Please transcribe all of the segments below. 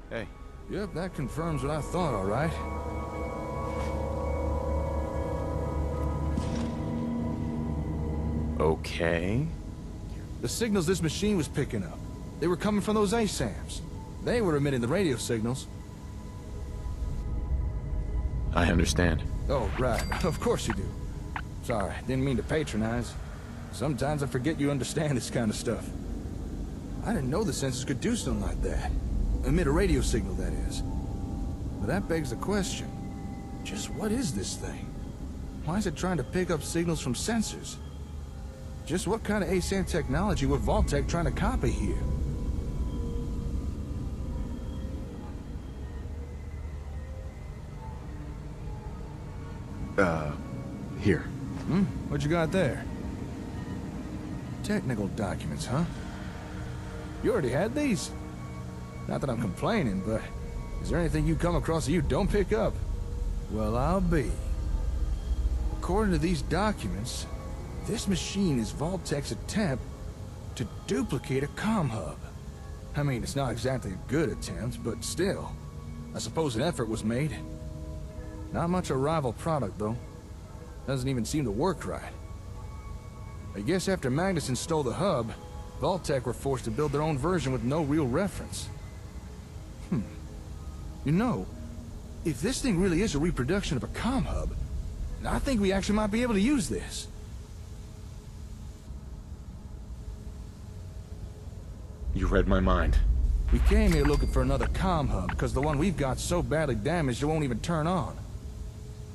Hey. Yep, that confirms what I thought, all right. Okay. The signals this machine was picking up, they were coming from those ASAMs. They were emitting the radio signals. I understand. Oh, right. Of course you do. Sorry, didn't mean to patronize. Sometimes I forget you understand this kind of stuff. I didn't know the sensors could do something like that. Emit a radio signal, that is. But that begs the question. Just what is this thing? Why is it trying to pick up signals from sensors? Just what kind of ASAM technology were Vault-Tec trying to copy here? Here. What you got there? Technical documents, huh? You already had these? Not that I'm complaining, but is there anything you come across that you don't pick up? Well, I'll be. According to these documents, this machine is Vault-Tec's attempt to duplicate a comm hub. I mean, it's not exactly a good attempt, but still. I suppose an effort was made. Not much a rival product, though. Doesn't even seem to work right. I guess after Magnuson stole the hub, Vault-Tec were forced to build their own version with no real reference. You know, if this thing really is a reproduction of a comm hub, I think we actually might be able to use this. You read my mind. We came here looking for another comm hub because the one we've got's so badly damaged it won't even turn on.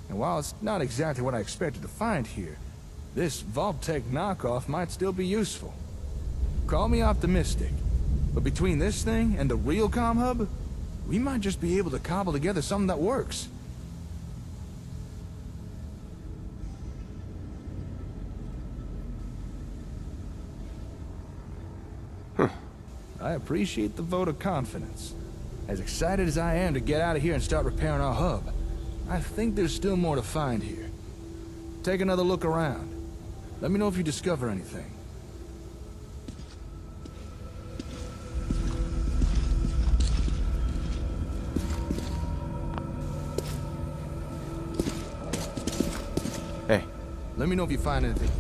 And while it's not exactly what I expected to find here, this Vault-Tec knockoff might still be useful. Call me optimistic, but between this thing and the real comm hub, we might just be able to cobble together something that works. I appreciate the vote of confidence. As excited as I am to get out of here and start repairing our hub, I think there's still more to find here. Take another look around. Let me know if you discover anything. Hey. Let me know if you find anything.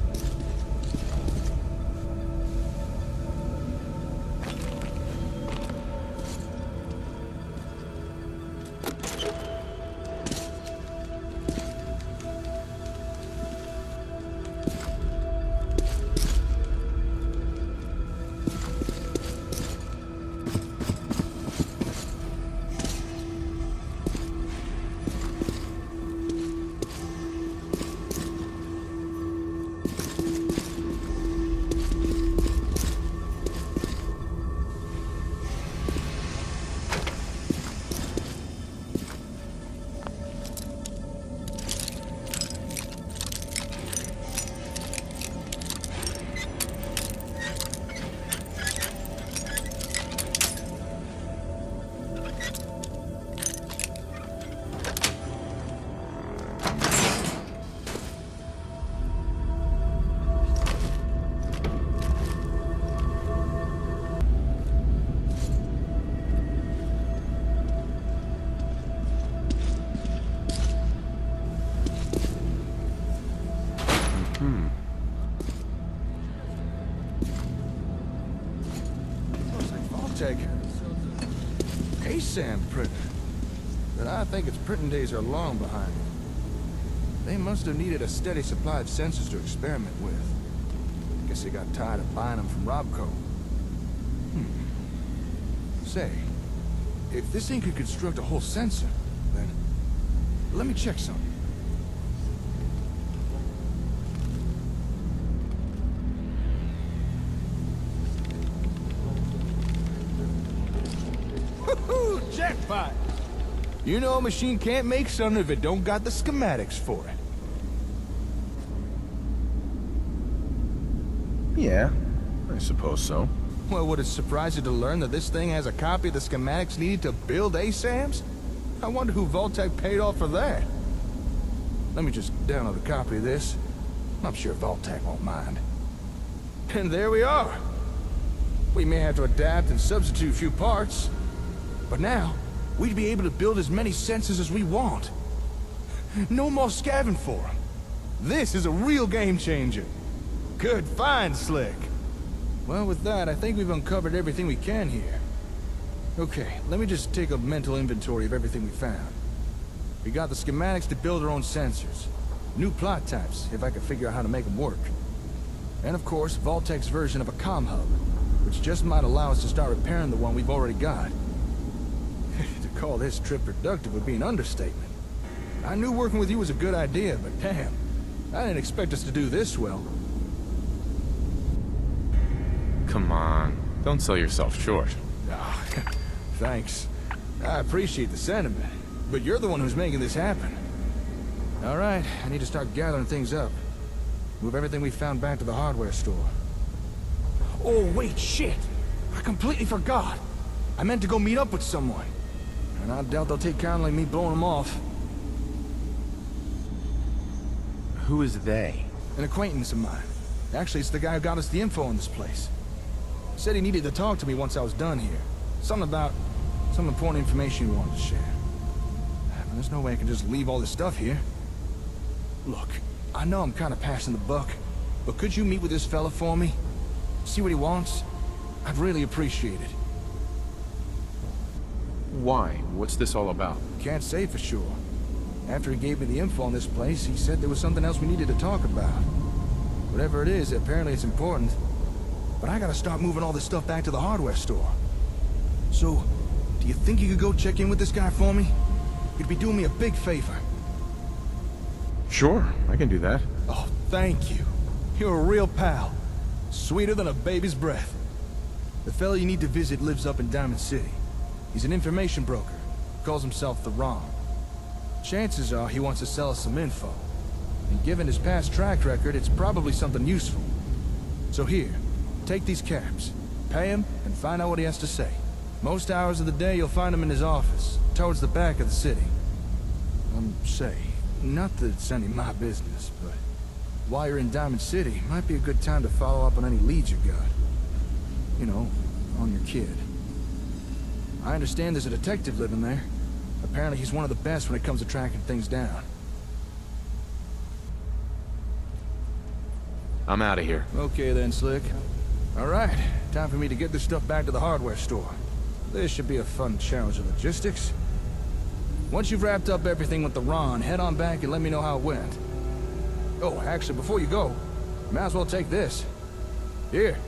ASAM printer. But I think its printing days are long behind it. They must have needed a steady supply of sensors to experiment with. Guess they got tired of buying them from Robco. Say, if this thing could construct a whole sensor, then let me check something. Jackpot! You know a machine can't make something if it don't got the schematics for it. Yeah, I suppose so. Well, would it surprise you to learn that this thing has a copy of the schematics needed to build ASAMs? I wonder who Vault-Tec paid off for that. Let me just download a copy of this. I'm sure Vault-Tec won't mind. And there we are. We may have to adapt and substitute a few parts, But now, we'd be able to build as many sensors as we want. No more scavenging for them. This is a real game changer. Good find, Slick. Well, with that, I think we've uncovered everything we can here. Okay, let me just take a mental inventory of everything we found. We got the schematics to build our own sensors. New plot types, if I could figure out how to make them work. And of course, Vault-Tec's version of a comm hub, which just might allow us to start repairing the one we've already got. To call this trip productive would be an understatement. I knew working with you was a good idea, but damn, I didn't expect us to do this well. Come on, don't sell yourself short. Ah, thanks. I appreciate the sentiment, but you're the one who's making this happen. All right, I need to start gathering things up. Move everything we found back to the hardware store. Oh, wait, shit! I completely forgot. I meant to go meet up with someone. And I doubt they'll take kindly me blowing them off. Who is they? An acquaintance of mine. Actually, it's the guy who got us the info on this place. Said he needed to talk to me once I was done here. Something about some important information he wanted to share. But there's no way I can just leave all this stuff here. Look, I know I'm kind of passing the buck, but could you meet with this fella for me? See what he wants? I'd really appreciate it. Why? What's this all about? Can't say for sure. After he gave me the info on this place, he said there was something else we needed to talk about. Whatever it is, apparently it's important. But I gotta start moving all this stuff back to the hardware store. So, do you think you could go check in with this guy for me? You'd be doing me a big favor. Sure, I can do that. Oh, thank you. You're a real pal. Sweeter than a baby's breath. The fella you need to visit lives up in Diamond City. He's an information broker. Calls himself the ROM. Chances are he wants to sell us some info. And given his past track record, it's probably something useful. So here, take these caps. Pay him and find out what he has to say. Most hours of the day you'll find him in his office, towards the back of the city. Say, not that it's any of my business, but while you're in Diamond City, might be a good time to follow up on any leads you got. You know, on your kid. I understand there's a detective living there. Apparently he's one of the best when it comes to tracking things down. I'm out of here. Okay then, Slick. All right, time for me to get this stuff back to the hardware store. This should be a fun challenge of logistics. Once you've wrapped up everything with the Ron, head on back and let me know how it went. Oh, actually, before you go, might as well take this. Here.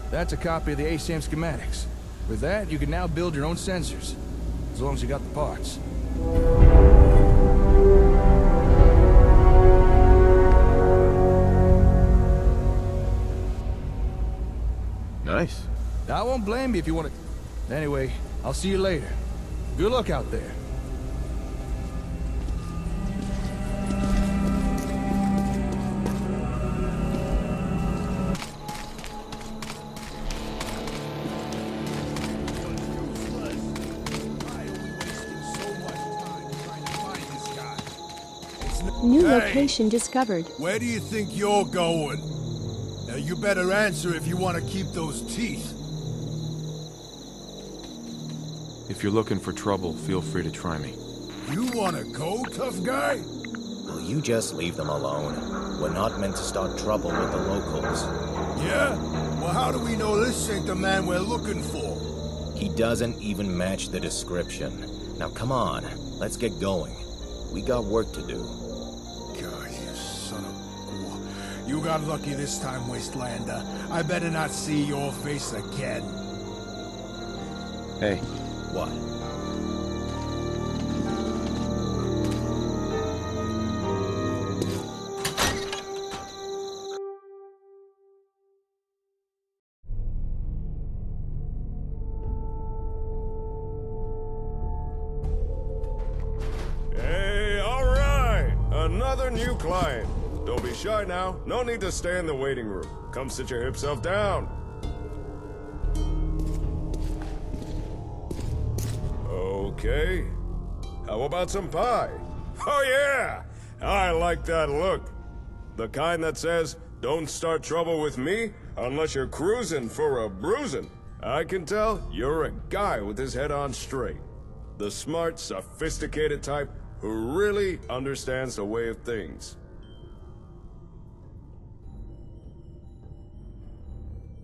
That's a copy of the ASAM schematics. With that, you can now build your own sensors. As long as you got the parts. Nice. I won't blame you if you want to... Anyway, I'll see you later. Good luck out there. New location discovered. Where do you think you're going? Now you better answer if you want to keep those teeth. If you're looking for trouble, feel free to try me. You want to go, tough guy? Will you just leave them alone? We're not meant to start trouble with the locals. Yeah? Well, how do we know this ain't the man we're looking for? He doesn't even match the description. Now come on, let's get going. We got work to do. God, you son of... You got lucky this time, Wastelander. I better not see your face again. Hey. What? Hey, all right! Another new client. Don't be shy now. No need to stay in the waiting room. Come sit your hip self down. Okay. How about some pie? Oh yeah! I like that look. The kind that says, don't start trouble with me unless you're cruising for a bruising. I can tell you're a guy with his head on straight. The smart, sophisticated type who really understands the way of things.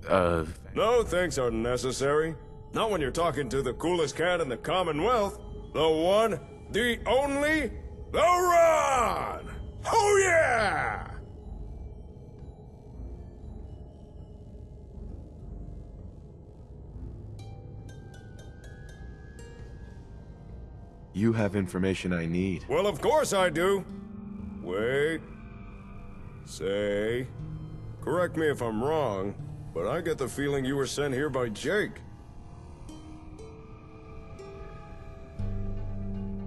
No thanks are necessary. Not when you're talking to the coolest cat in the Commonwealth. The one, the only, the Ron! Oh yeah! You have information I need. Well, of course I do. Wait. Say. Correct me if I'm wrong, but I get the feeling you were sent here by Jake.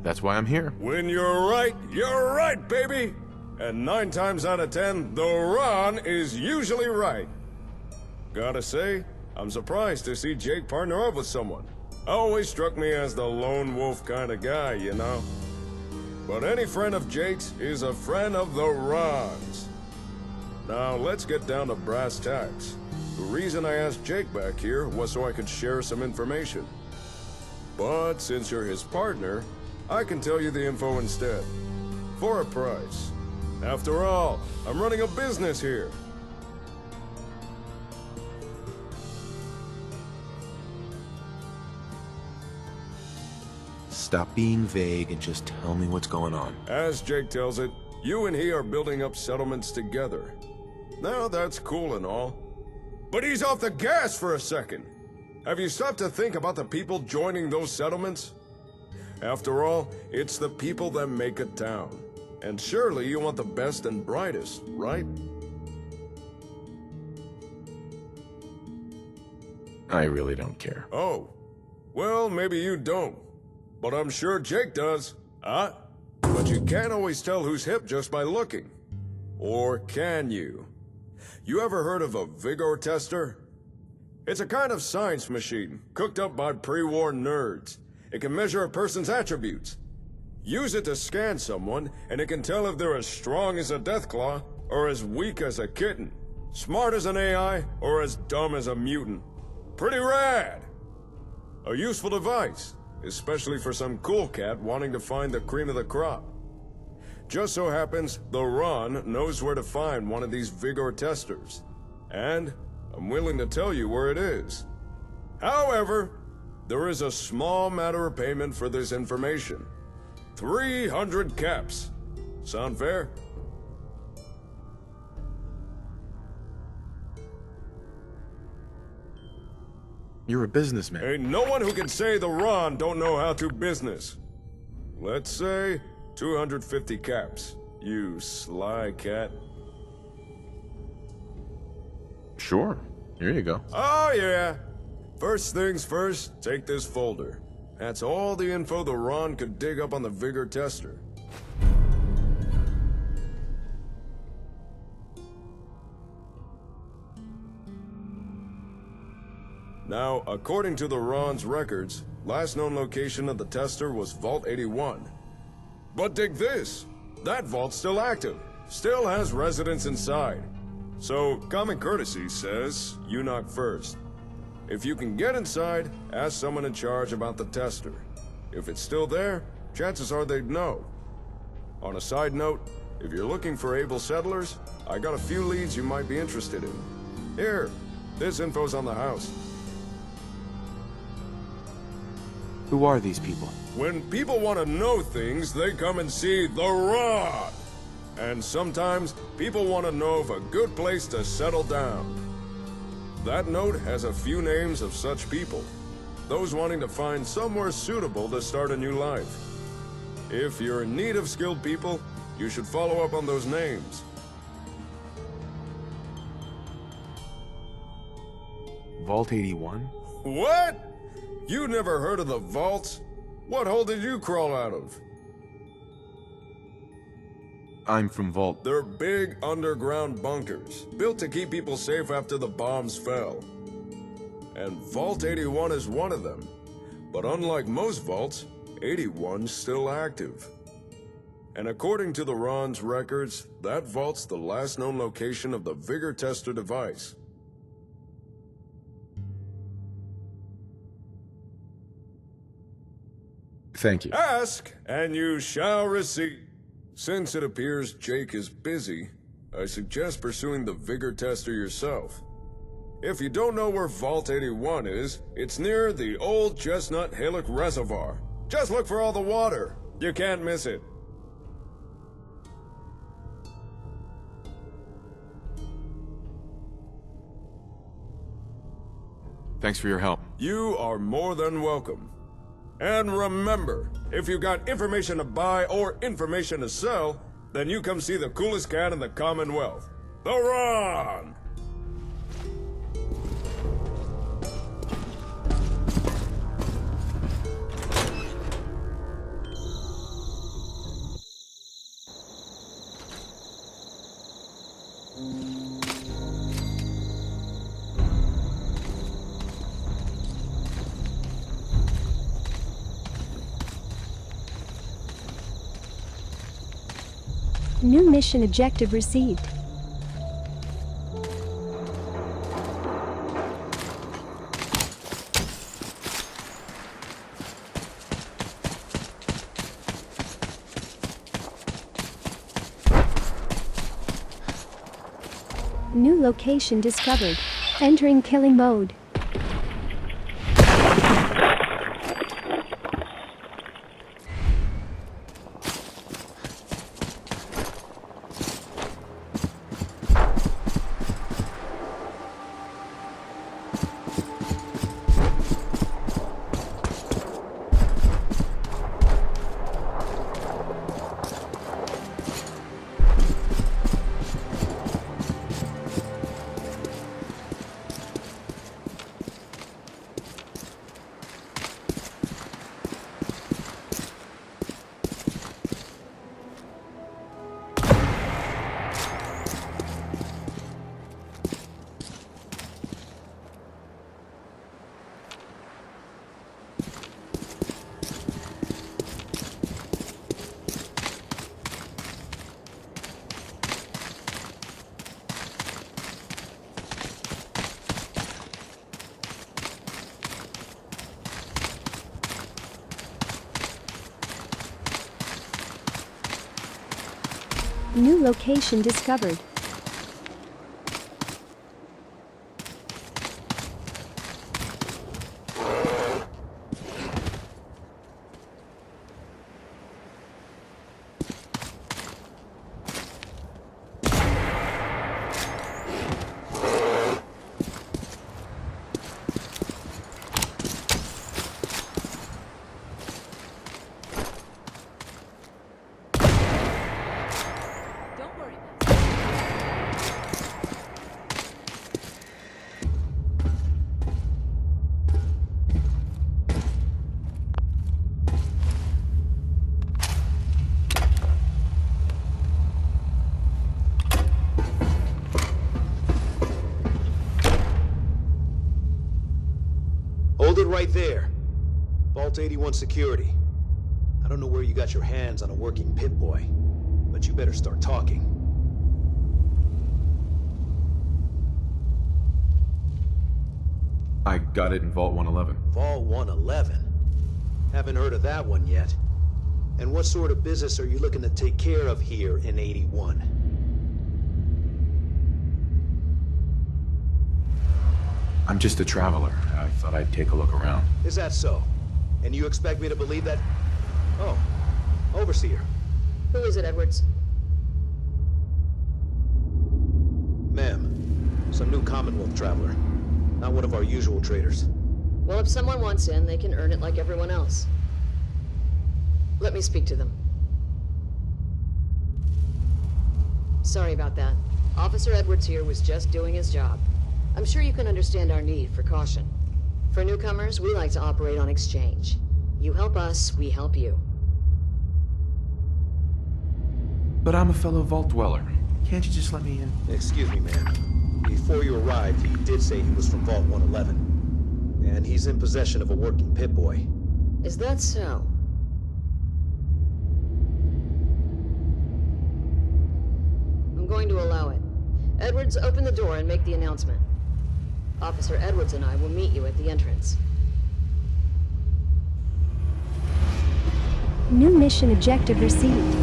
That's why I'm here. When you're right, baby! And 9 times out of 10, the Ron is usually right. Gotta say, I'm surprised to see Jake partner up with someone. Always struck me as the lone wolf kind of guy, you know? But any friend of Jake's is a friend of the Ron's. Now, let's get down to brass tacks. The reason I asked Jake back here was so I could share some information. But since you're his partner, I can tell you the info instead. For a price. After all, I'm running a business here. Stop being vague and just tell me what's going on. As Jake tells it, you and he are building up settlements together. Now that's cool and all. But he's off the gas for a second. Have you stopped to think about the people joining those settlements? After all, it's the people that make a town. And surely you want the best and brightest, right? I really don't care. Oh. Well, maybe you don't. But I'm sure Jake does. Huh? But you can't always tell who's hip just by looking. Or can you? You ever heard of a vigor tester? It's a kind of science machine, cooked up by pre-war nerds. It can measure a person's attributes. Use it to scan someone, and it can tell if they're as strong as a deathclaw, or as weak as a kitten. Smart as an AI, or as dumb as a mutant. Pretty rad! A useful device. Especially for some cool cat wanting to find the cream of the crop. Just so happens, the Ron knows where to find one of these vigor testers. And I'm willing to tell you where it is. However, there is a small matter of payment for this information. 300 caps. Sound fair? You're a businessman. Ain't no one who can say the Ron don't know how to business. Let's say 250 caps. You sly cat. Sure. Here you go. Oh yeah. First things first, take this folder. That's all the info the Ron could dig up on the vigor tester. Now, according to the Ron's records, last known location of the tester was Vault 81. But dig this! That vault's still active, still has residents inside. So, common courtesy says, you knock first. If you can get inside, ask someone in charge about the tester. If it's still there, chances are they'd know. On a side note, if you're looking for able settlers, I got a few leads you might be interested in. Here, this info's on the house. Who are these people? When people want to know things, they come and see the Ron. And sometimes, people want to know of a good place to settle down. That note has a few names of such people. Those wanting to find somewhere suitable to start a new life. If you're in need of skilled people, you should follow up on those names. Vault 81? What? You never heard of the vaults? What hole did you crawl out of? I'm from Vault. They're big underground bunkers, built to keep people safe after the bombs fell. And Vault 81 is one of them. But unlike most vaults, 81's still active. And according to the Ron's records, that vault's the last known location of the Vigor Tester device. Thank you. Ask, and you shall receive. Since it appears Jake is busy, I suggest pursuing the vigor tester yourself. If you don't know where Vault 81 is, it's near the old Chestnut Hillock Reservoir. Just look for all the water. You can't miss it. Thanks for your help. You are more than welcome. And remember, if you got information to buy or information to sell, then you come see the coolest cat in the Commonwealth, the Ron! New mission objective received. New location discovered. Entering killing mode. New location discovered. Hold it right there. Vault 81 security. I don't know where you got your hands on a working Pip-Boy, but you better start talking. I got it in Vault 111. Vault 111? Haven't heard of that one yet. And what sort of business are you looking to take care of here in 81? I'm just a traveler. I thought I'd take a look around. Is that so? And you expect me to believe that? Oh, Overseer. Who is it, Edwards? Ma'am, some new Commonwealth traveler. Not one of our usual traders. Well, if someone wants in, they can earn it like everyone else. Let me speak to them. Sorry about that. Officer Edwards here was just doing his job. I'm sure you can understand our need for caution. For newcomers, we like to operate on exchange. You help us, we help you. But I'm a fellow Vault dweller. Can't you just let me in? Excuse me, ma'am. Before you arrived, he did say he was from Vault 111. And he's in possession of a working Pip-Boy. Is that so? I'm going to allow it. Edwards, open the door and make the announcement. Officer Edwards and I will meet you at the entrance. New mission objective received.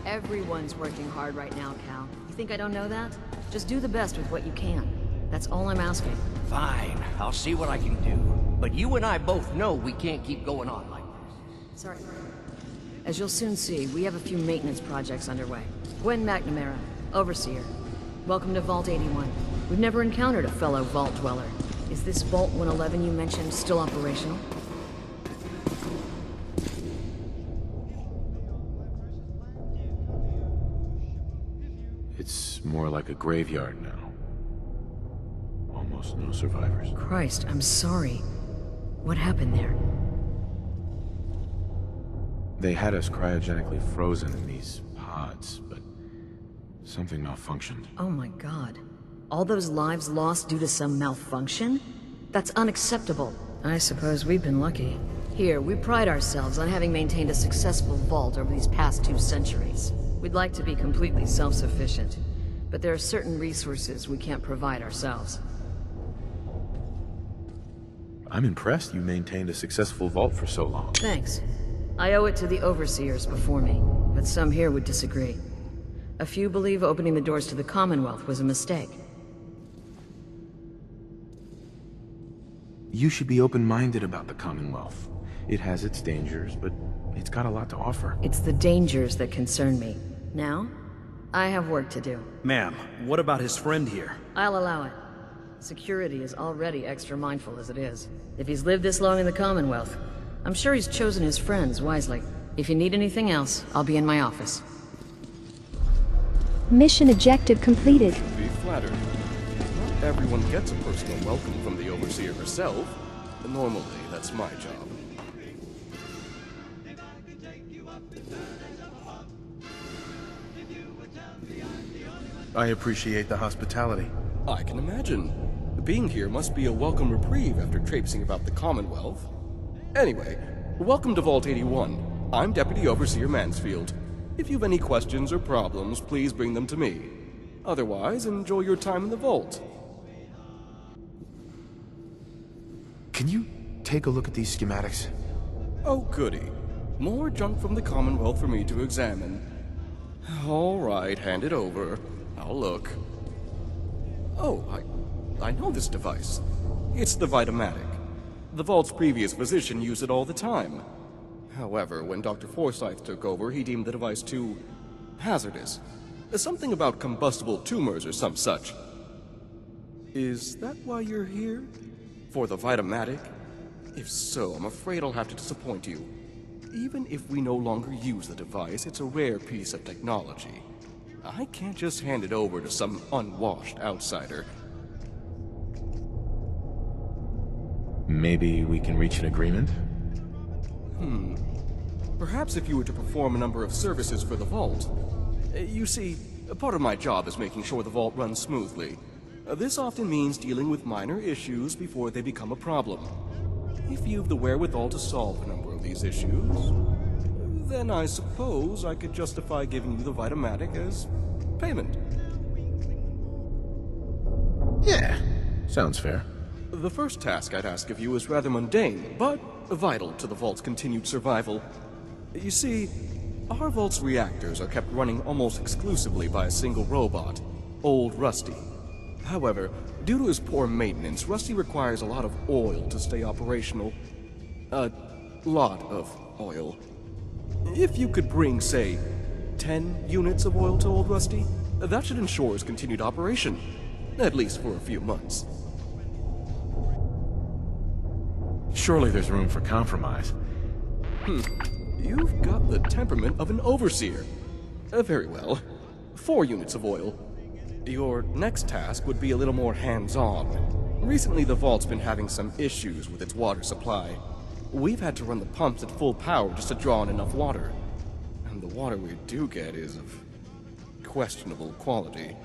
Everyone's working hard right now, Cal. You think I don't know that? Just do the best with what you can. That's all I'm asking. Fine, I'll see what I can do. But you and I both know we can't keep going on like this. Sorry. As you'll soon see, we have a few maintenance projects underway. Gwen McNamara, Overseer. Welcome to Vault 81. We've never encountered a fellow Vault Dweller. Is this Vault 111 you mentioned still operational? It's more like a graveyard now. Almost no survivors. Christ, I'm sorry. What happened there? They had us cryogenically frozen in these pods, but something malfunctioned. Oh my god. All those lives lost due to some malfunction? That's unacceptable. I suppose we've been lucky. Here, we pride ourselves on having maintained a successful vault over these past 2 centuries. We'd like to be completely self-sufficient, but there are certain resources we can't provide ourselves. I'm impressed you maintained a successful vault for so long. Thanks. I owe it to the overseers before me, but some here would disagree. A few believe opening the doors to the Commonwealth was a mistake. You should be open-minded about the Commonwealth. It has its dangers, but it's got a lot to offer. It's the dangers that concern me. Now, I have work to do. Ma'am, what about his friend here? I'll allow it. Security is already extra mindful as it is. If he's lived this long in the Commonwealth, I'm sure he's chosen his friends wisely. If you need anything else, I'll be in my office. Mission objective completed. Be flattered. Not everyone gets a personal welcome from the Overseer herself. Normally, that's my job. I appreciate the hospitality. I can imagine. Being here must be a welcome reprieve after traipsing about the Commonwealth. Anyway, welcome to Vault 81. I'm Deputy Overseer Mansfield. If you've any questions or problems, please bring them to me. Otherwise, enjoy your time in the vault. Can you take a look at these schematics? Oh, goody. More junk from the Commonwealth for me to examine. All right, hand it over. I'll look. Oh, I know this device. It's the Vitamatic. The Vault's previous physician used it all the time. However, when Dr. Forsyth took over, he deemed the device too hazardous. Something about combustible tumors or some such. Is that why you're here? For the Vitamatic? If so, I'm afraid I'll have to disappoint you. Even if we no longer use the device, it's a rare piece of technology. I can't just hand it over to some unwashed outsider. Maybe we can reach an agreement? Perhaps if you were to perform a number of services for the Vault. You see, part of my job is making sure the Vault runs smoothly. This often means dealing with minor issues before they become a problem. If you've the wherewithal to solve a number of these issues, then I suppose I could justify giving you the Vitamatic as payment. Yeah, sounds fair. The first task I'd ask of you is rather mundane, but vital to the Vault's continued survival. You see, our Vault's reactors are kept running almost exclusively by a single robot, Old Rusty. However, due to his poor maintenance, Rusty requires a lot of oil to stay operational. A lot of oil. If you could bring, say, 10 units of oil to Old Rusty, that should ensure his continued operation. At least for a few months. Surely there's room for compromise. You've got the temperament of an overseer. Very well. 4 units of oil. Your next task would be a little more hands-on. Recently, the Vault's been having some issues with its water supply. We've had to run the pumps at full power just to draw in enough water. And the water we do get is of questionable quality.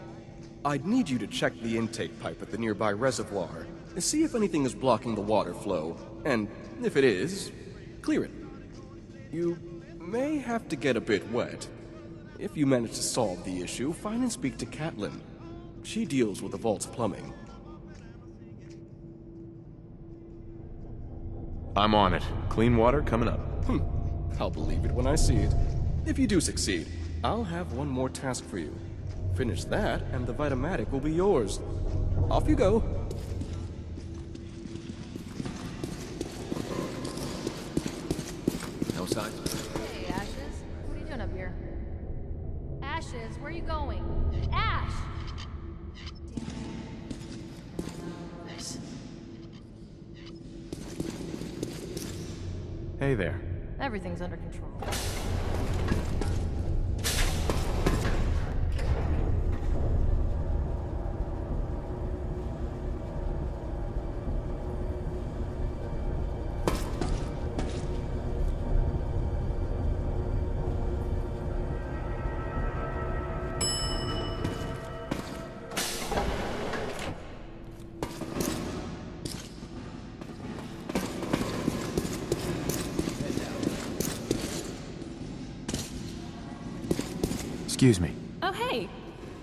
I'd need you to check the intake pipe at the nearby reservoir and see if anything is blocking the water flow, and if it is, clear it. You may have to get a bit wet. If you manage to solve the issue, find and speak to Catelyn. She deals with the vault's plumbing. I'm on it. Clean water coming up. I'll believe it when I see it. If you do succeed, I'll have one more task for you. Finish that, and the Vitamatic will be yours. Off you go. No signs? Hey, Ashes. What are you doing up here? Ashes, where are you going? Ash! Nice. Hey there. Everything's under control. Excuse me. Oh, hey!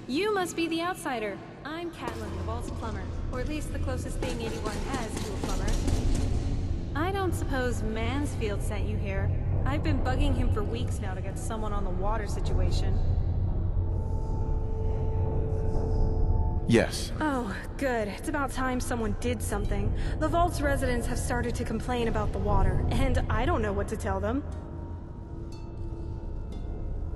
You must be the outsider. I'm Catelyn, the vault's plumber. Or at least the closest thing anyone has to a plumber. I don't suppose Mansfield sent you here. I've been bugging him for weeks now to get someone on the water situation. Yes. Oh, good. It's about time someone did something. The vault's residents have started to complain about the water, and I don't know what to tell them.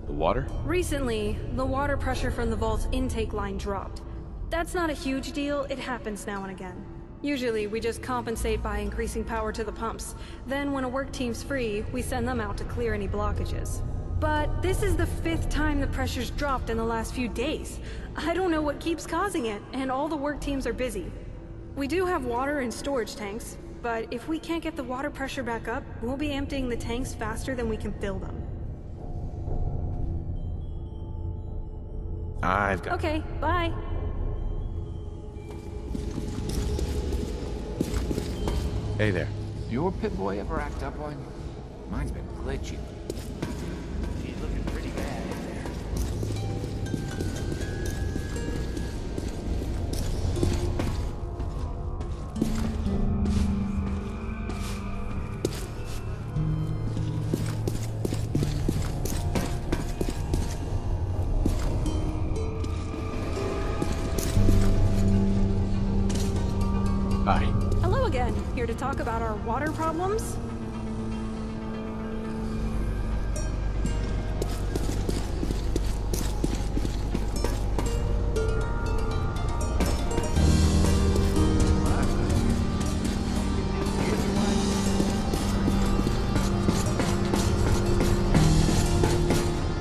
The water? Recently, the water pressure from the vault's intake line dropped. That's not a huge deal, it happens now and again. Usually, we just compensate by increasing power to the pumps. Then, when a work team's free, we send them out to clear any blockages. But this is the 5th time the pressure's dropped in the last few days. I don't know what keeps causing it, and all the work teams are busy. We do have water in storage tanks, but if we can't get the water pressure back up, we'll be emptying the tanks faster than we can fill them. I've got... Okay, bye. Hey there. Your Pip-Boy ever act up on you? Mine's been glitchy. She's looking pretty bad in there. Hi. Hello again. Here to talk about our water problems?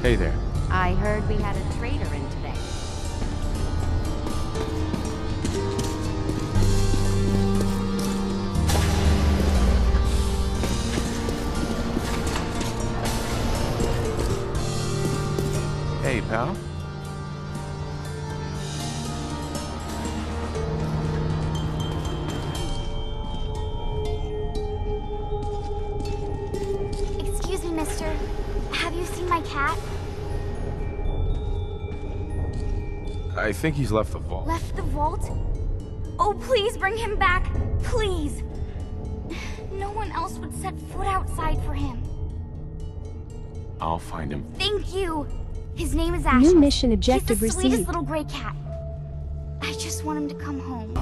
Hey there. I heard we had a traitor in today. Hey, pal. Excuse me, mister. Have you seen my cat? I think he's left the vault. Left the vault? Oh, please bring him back. Please. No one else would set foot outside for him. I'll find him. Thank you. His name is Ashes. New mission objective He's the sweetest received. little gray cat. I just want him to come home. You've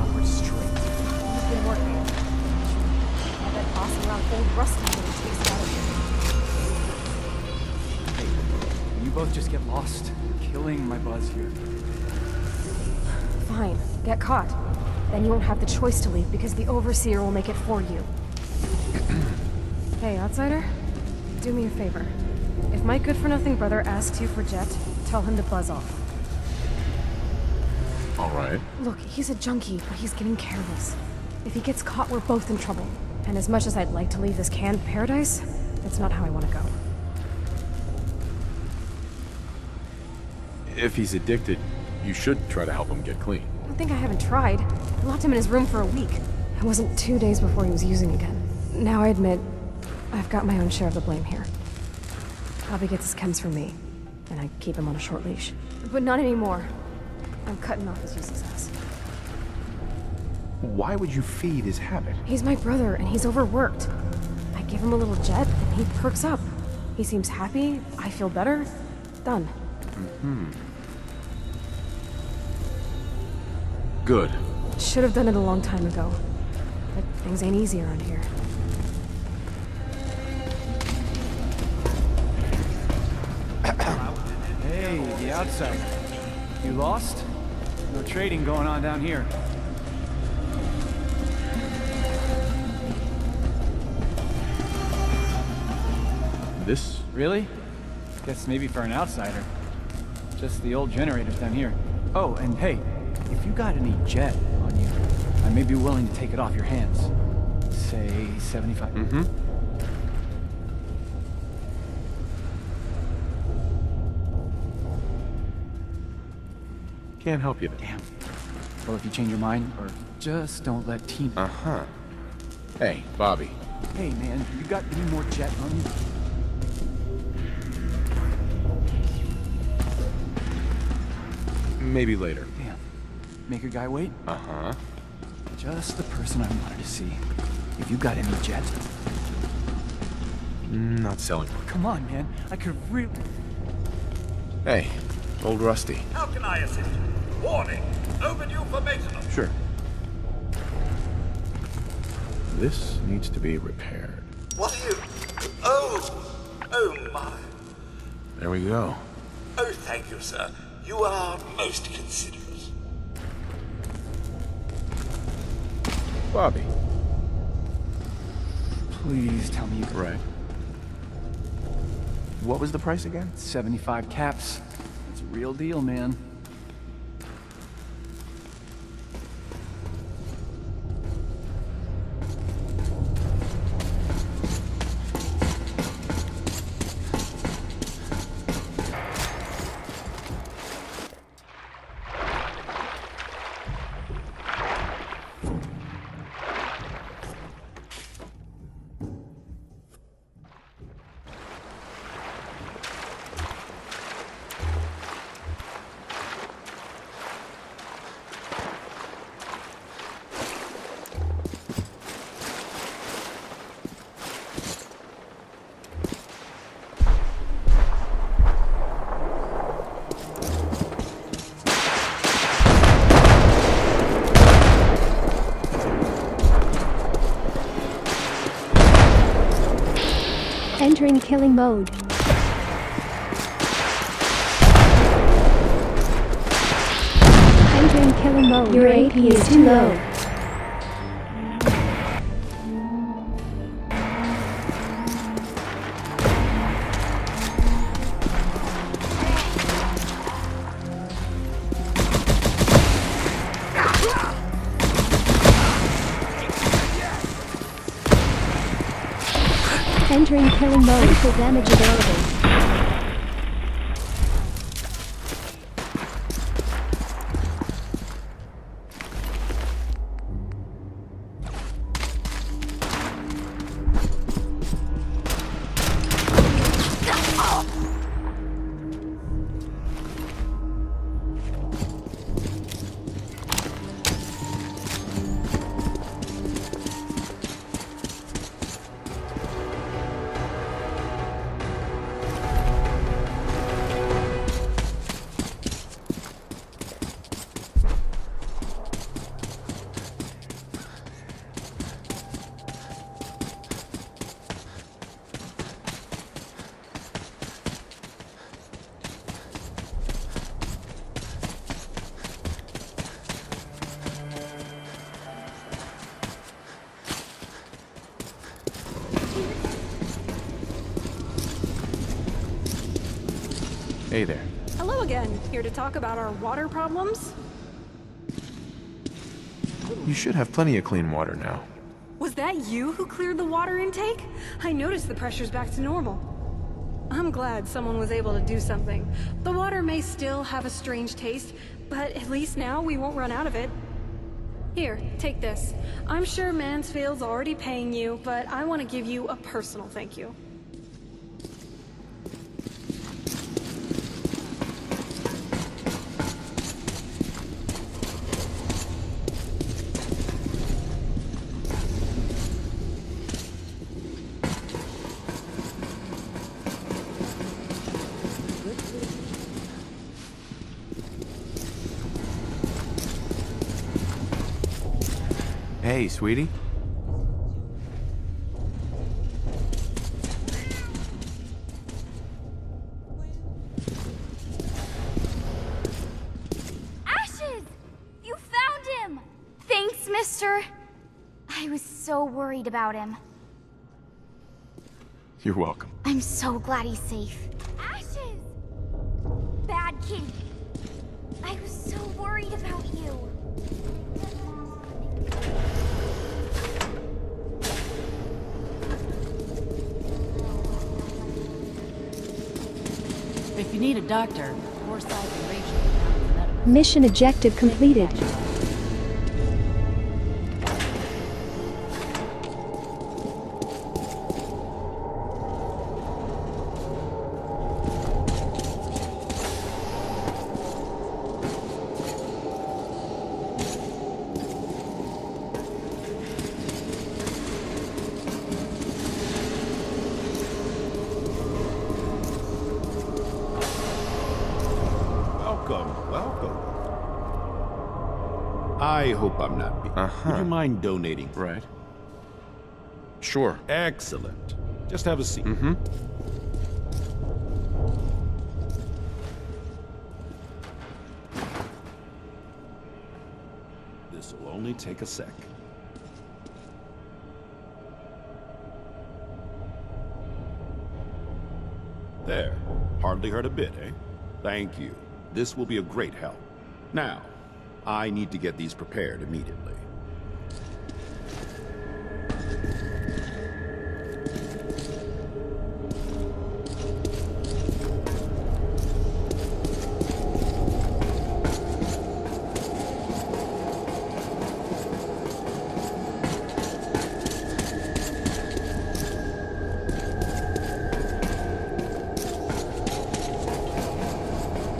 been working. I bet bossing around old Rusty when he takes out of here. Hey, you both just get lost. You're killing my buzz here. Fine. Get caught. Then you won't have the choice to leave because the Overseer will make it for you. Hey, outsider. Do me a favor. If my good-for-nothing brother asks you for Jet, tell him to buzz off. All right. Look, he's a junkie, but he's getting careless. If he gets caught, we're both in trouble. And as much as I'd like to leave this canned paradise, that's not how I want to go. If he's addicted, you should try to help him get clean. I think I haven't tried. I locked him in his room for a week. It wasn't 2 days before he was using again. Now I admit, I've got my own share of the blame here. Bobby gets his chems from me, and I keep him on a short leash. But not anymore. I'm cutting off his useless ass. Why would you feed his habit? He's my brother, and he's overworked. I give him a little jet, and he perks up. He seems happy, I feel better. Done. Good. Should have done it a long time ago. But things ain't easy around here. Hey, the outside. You lost? No trading going on down here. This? Really? Guess maybe for an outsider. Just the old generators down here. Oh, and hey, if you got any jet on you, I may be willing to take it off your hands. Say 75. Can't help you. Damn. Well, if you change your mind, or just don't let team... Hey, Bobby. Hey, man, you got any more jet on you? Maybe later. Damn. Make a guy wait? Just the person I wanted to see. If you got any jet... Not selling. Come on, man. I could really... Hey, old Rusty. How can I assist? Warning! Overdue for maintenance. Sure. This needs to be repaired. What are you... Oh my. There we go. Oh, thank you, sir. You are most considerate. Bobby. Please tell me you... Right. What was the price again? 75 caps. It's a real deal, man. Entering killing mode. Entering killing mode. Your AP is too low. Entering killing mode. Critical damage available. Hey there. Hello again. Here to talk about our water problems? You should have plenty of clean water now. Was that you who cleared the water intake? I noticed the pressure's back to normal. I'm glad someone was able to do something. The water may still have a strange taste, but at least now we won't run out of it. Here, take this. I'm sure Mansfield's already paying you, but I want to give you a personal thank you. Hey, sweetie. Ashes! You found him! Thanks, mister. I was so worried about him. You're welcome. I'm so glad he's safe. Ashes! Bad kitty. I was so worried about you. If you need a doctor, Forsyth and Rachel. Mission objective completed. I hope I'm not being. Would you mind donating? Right. Sure. Excellent. Just have a seat. This will only take a sec. There. Hardly hurt a bit, eh? Thank you. This will be a great help. Now, I need to get these prepared immediately.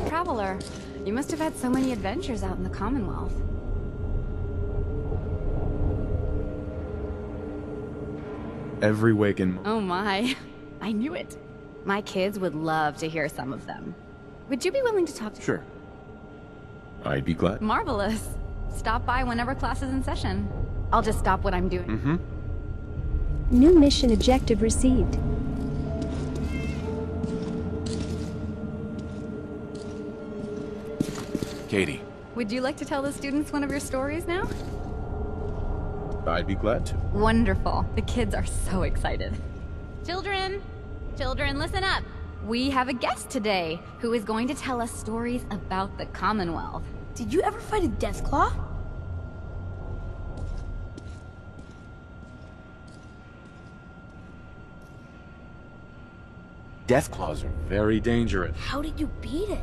Traveler, you must have had so many adventures out in the Commonwealth. Every waking... Oh my, I knew it. My kids would love to hear some of them. Would you be willing to talk to Sure. I'd be glad. Marvelous. Stop by whenever class is in session. I'll just stop what I'm doing. New mission objective received. Katie. Would you like to tell the students one of your stories now? I'd be glad to. Wonderful. The kids are so excited. Children, listen up. We have a guest today who is going to tell us stories about the Commonwealth. Did you ever fight a Deathclaw? Deathclaws are very dangerous. How did you beat it?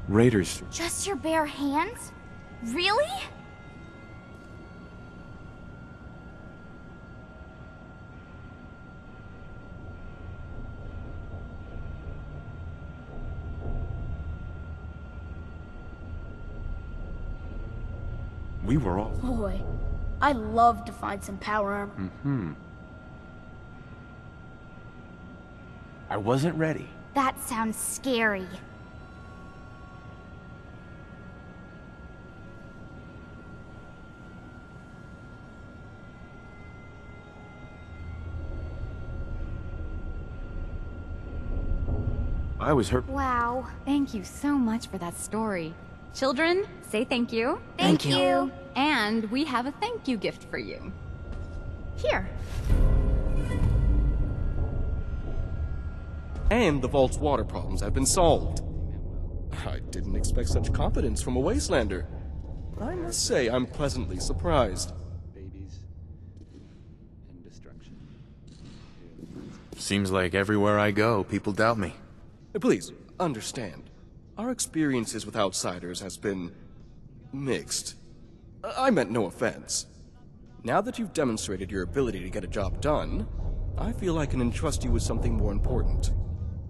Raiders. Just your bare hands? Really? We were all... Boy, I'd love to find some power armor. I wasn't ready. That sounds scary. I was hurt. Wow. Thank you so much for that story. Children, say thank you. Thank you. And we have a thank you gift for you. Here. and the vault's water problems have been solved. I didn't expect such confidence from a wastelander. I must say I'm pleasantly surprised. Seems like everywhere I go, people doubt me. Please, understand. Our experiences with outsiders has been mixed. I meant no offense. Now that you've demonstrated your ability to get a job done, I feel I can entrust you with something more important.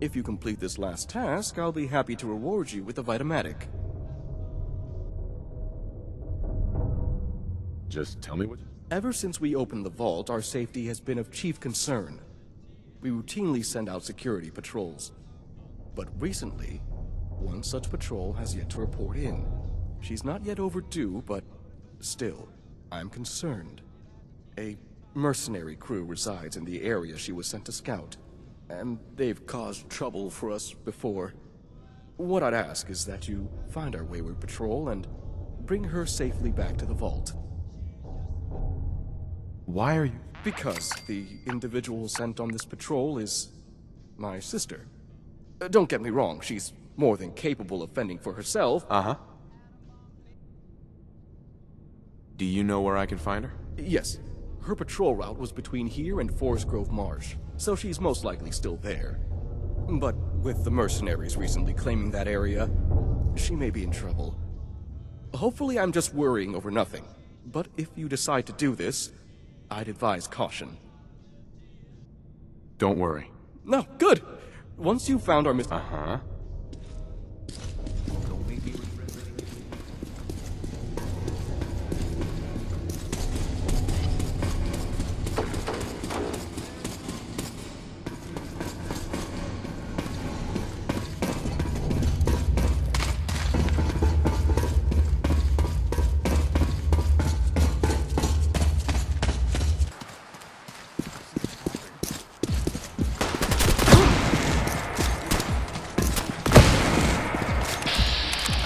If you complete this last task, I'll be happy to reward you with a Vitamatic. Just tell me what... Ever since we opened the vault, our safety has been of chief concern. We routinely send out security patrols. But recently, one such patrol has yet to report in. She's not yet overdue, but still, I'm concerned. A mercenary crew resides in the area she was sent to scout, and they've caused trouble for us before. What I'd ask is that you find our wayward patrol and bring her safely back to the vault. Why are you... Because the individual sent on this patrol is my sister. Don't get me wrong, she's more than capable of fending for herself. Uh-huh. Do you know where I can find her? Yes. Her patrol route was between here and Forest Grove Marsh, so she's most likely still there. But with the mercenaries recently claiming that area, she may be in trouble. Hopefully I'm just worrying over nothing, but if you decide to do this, I'd advise caution. Don't worry. No, good! Once you've found our Uh-huh.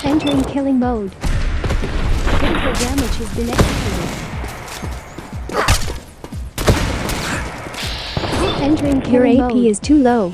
Entering killing mode. Critical damage has been executed. Entering killing mode. Your AP is too low.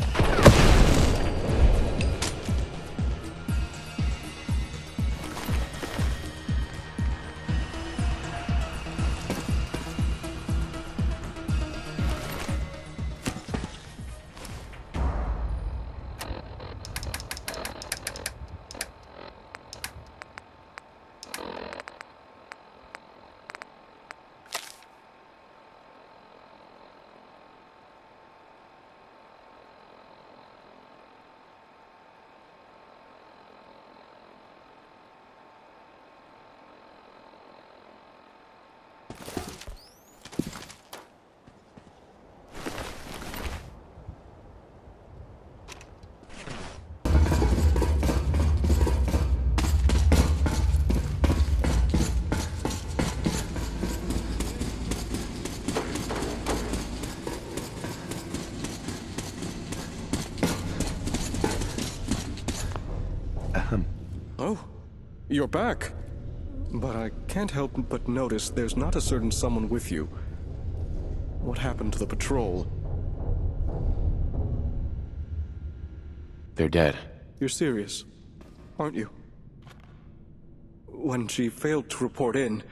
Oh, you're back. But I can't help but notice there's not a certain someone with you. What happened to the patrol? They're dead. You're serious, aren't you? When she failed to report in,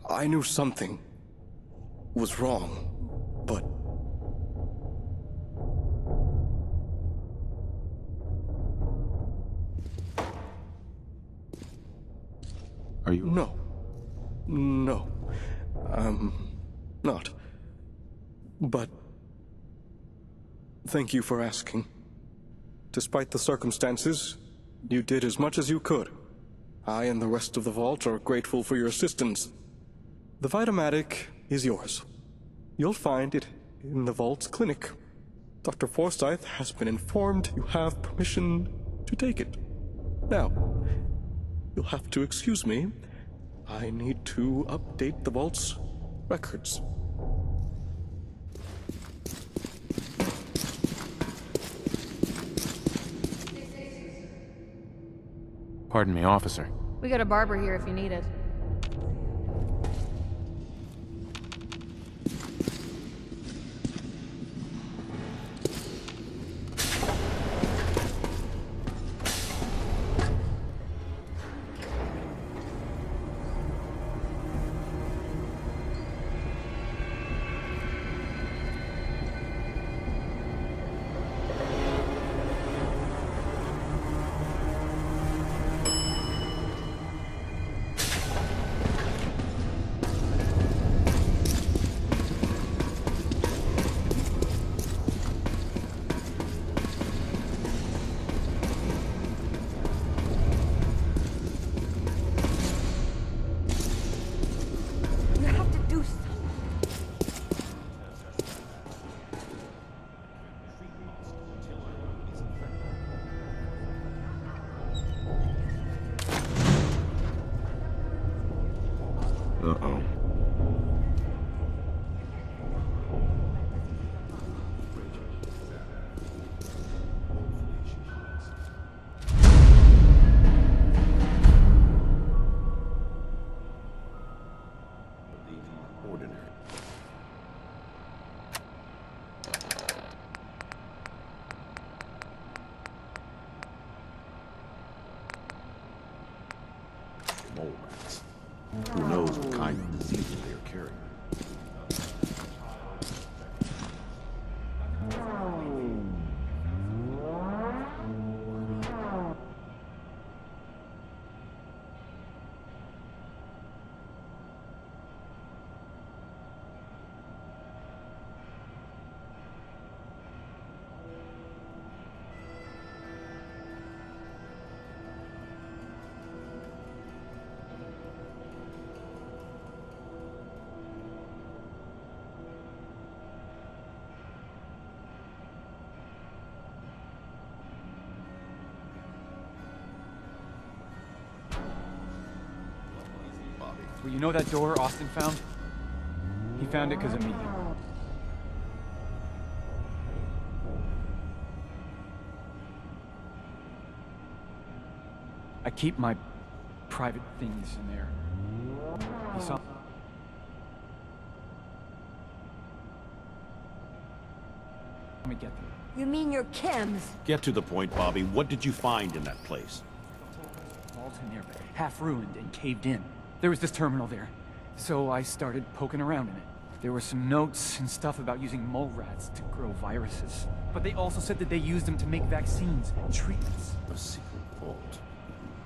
I knew something was wrong, but... Are you? No. No. Not. But... thank you for asking. Despite the circumstances, you did as much as you could. I and the rest of the Vault are grateful for your assistance. The Vitamatic is yours. You'll find it in the Vault's clinic. Dr. Forsyth has been informed you have permission to take it. Now, you'll have to excuse me. I need to update the Vault's records. Pardon me, officer. We got a barber here if you need it. Uh-oh. Mole rats. Who knows what kind of diseases they are carrying? Well, you know that door Austin found? He found it because of me. I keep my private things in there. He saw... Let me get them. You mean your chems? Get to the point, Bobby. What did you find in that place? Vault in there, half ruined and caved in. There was this terminal there, so I started poking around in it. There were some notes and stuff about using mole rats to grow viruses. But they also said that they used them to make vaccines and treatments. A secret vault?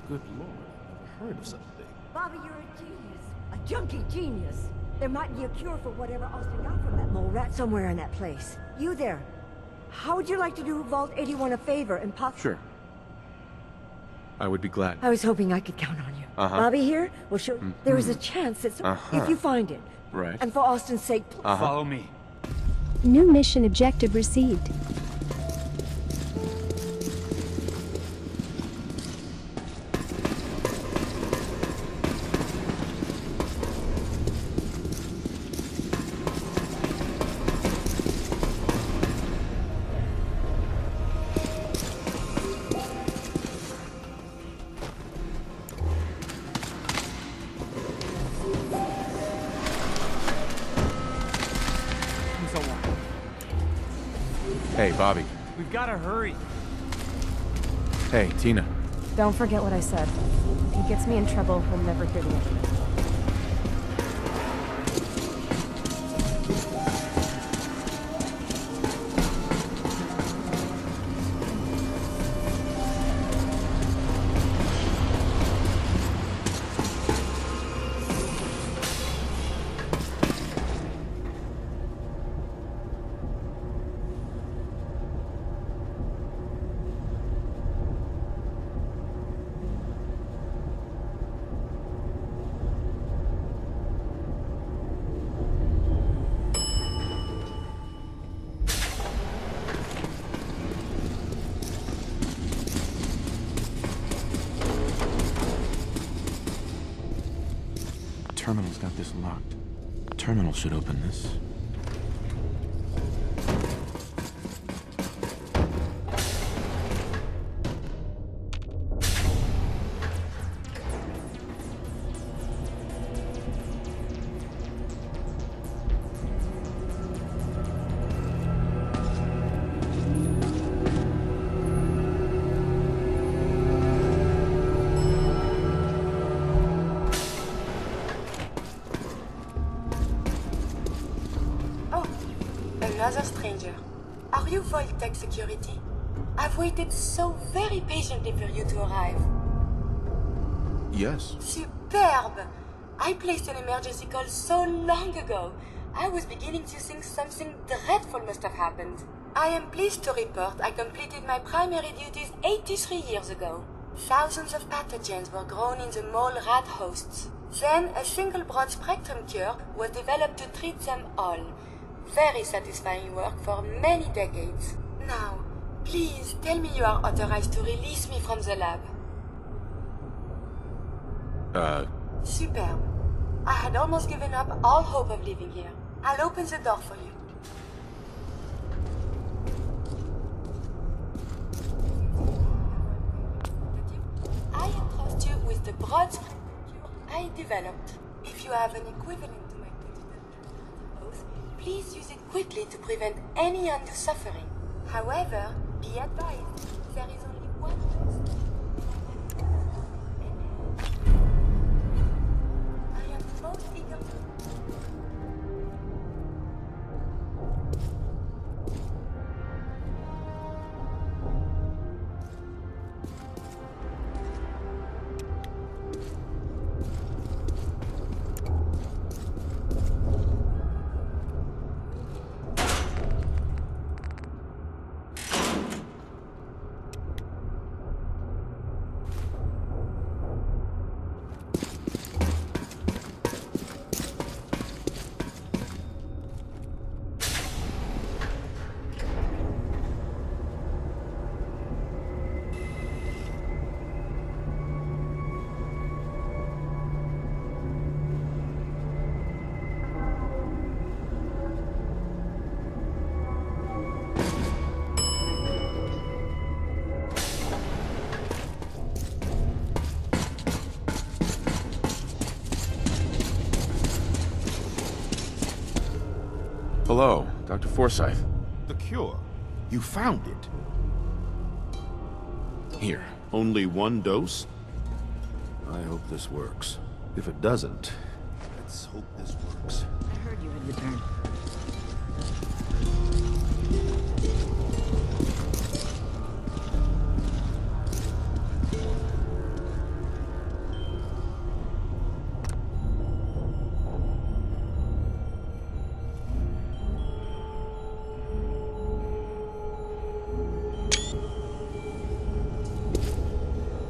Good lord, I've never heard of such a thing. Bobby, you're a genius. A junkie genius. There might be a cure for whatever Austin got from that mole rat somewhere in that place. You there. How would you like to do Vault 81 a favor and Sure. I would be glad. I was hoping I could count on you. Bobby here will show you there is a chance that if you find it. Right. And for Austin's sake, follow me. New mission objective received. Hey, Bobby. We've got to hurry. Hey, Tina. Don't forget what I said. If he gets me in trouble, we'll never hear the end of it. Terminal's got this locked. Terminal should open this. Another stranger. Are you Vault Tech Security? I've waited so very patiently for you to arrive. Yes. Superb! I placed an emergency call so long ago. I was beginning to think something dreadful must have happened. I am pleased to report I completed my primary duties 83 years ago. Thousands of pathogens were grown in the mole rat hosts. Then a single broad-spectrum cure was developed to treat them all. Very satisfying work for many decades. Now, please tell me you are authorized to release me from the lab. Superb. I had almost given up all hope of living here. I'll open the door for you. I entrust you with the broad structure I developed. If you have an equivalent to my oath, please use it quickly to prevent any undue suffering. However, be advised, there is only one dose. I am most eager to... Hello, Dr. Forsyth. The cure. You found it. Here. Only one dose? I hope this works. If it doesn't, let's hope this works. I heard you had returned.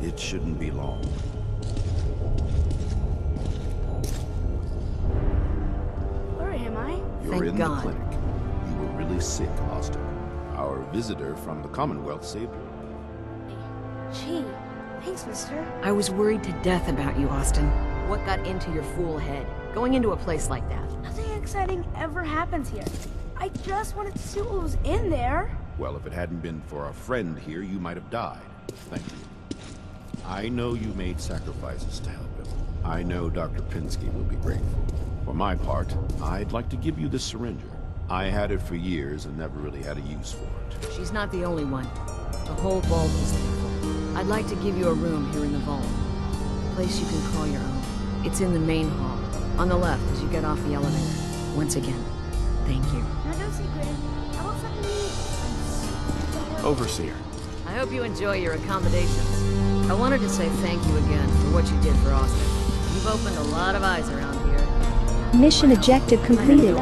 It shouldn't be long. Where am I? You're in the clinic. You were really sick, Austin. Our visitor from the Commonwealth saved you. Gee, thanks, mister. I was worried to death about you, Austin. What got into your fool head? Going into a place like that? Nothing exciting ever happens here. I just wanted to see what was in there. Well, if it hadn't been for our friend here, you might have died. Thank you. I know you made sacrifices to help him. I know Dr. Pinsky will be grateful. For my part, I'd like to give you this syringer. I had it for years and never really had a use for it. She's not the only one. The whole vault is there. I'd like to give you a room here in the vault. A place you can call your own. It's in the main hall, on the left as you get off the elevator. Once again, thank you. Now don't secret it. How about something to eat? Overseer. I hope you enjoy your accommodations. I wanted to say thank you again for what you did for Austin. You've opened a lot of eyes around here. Mission objective completed.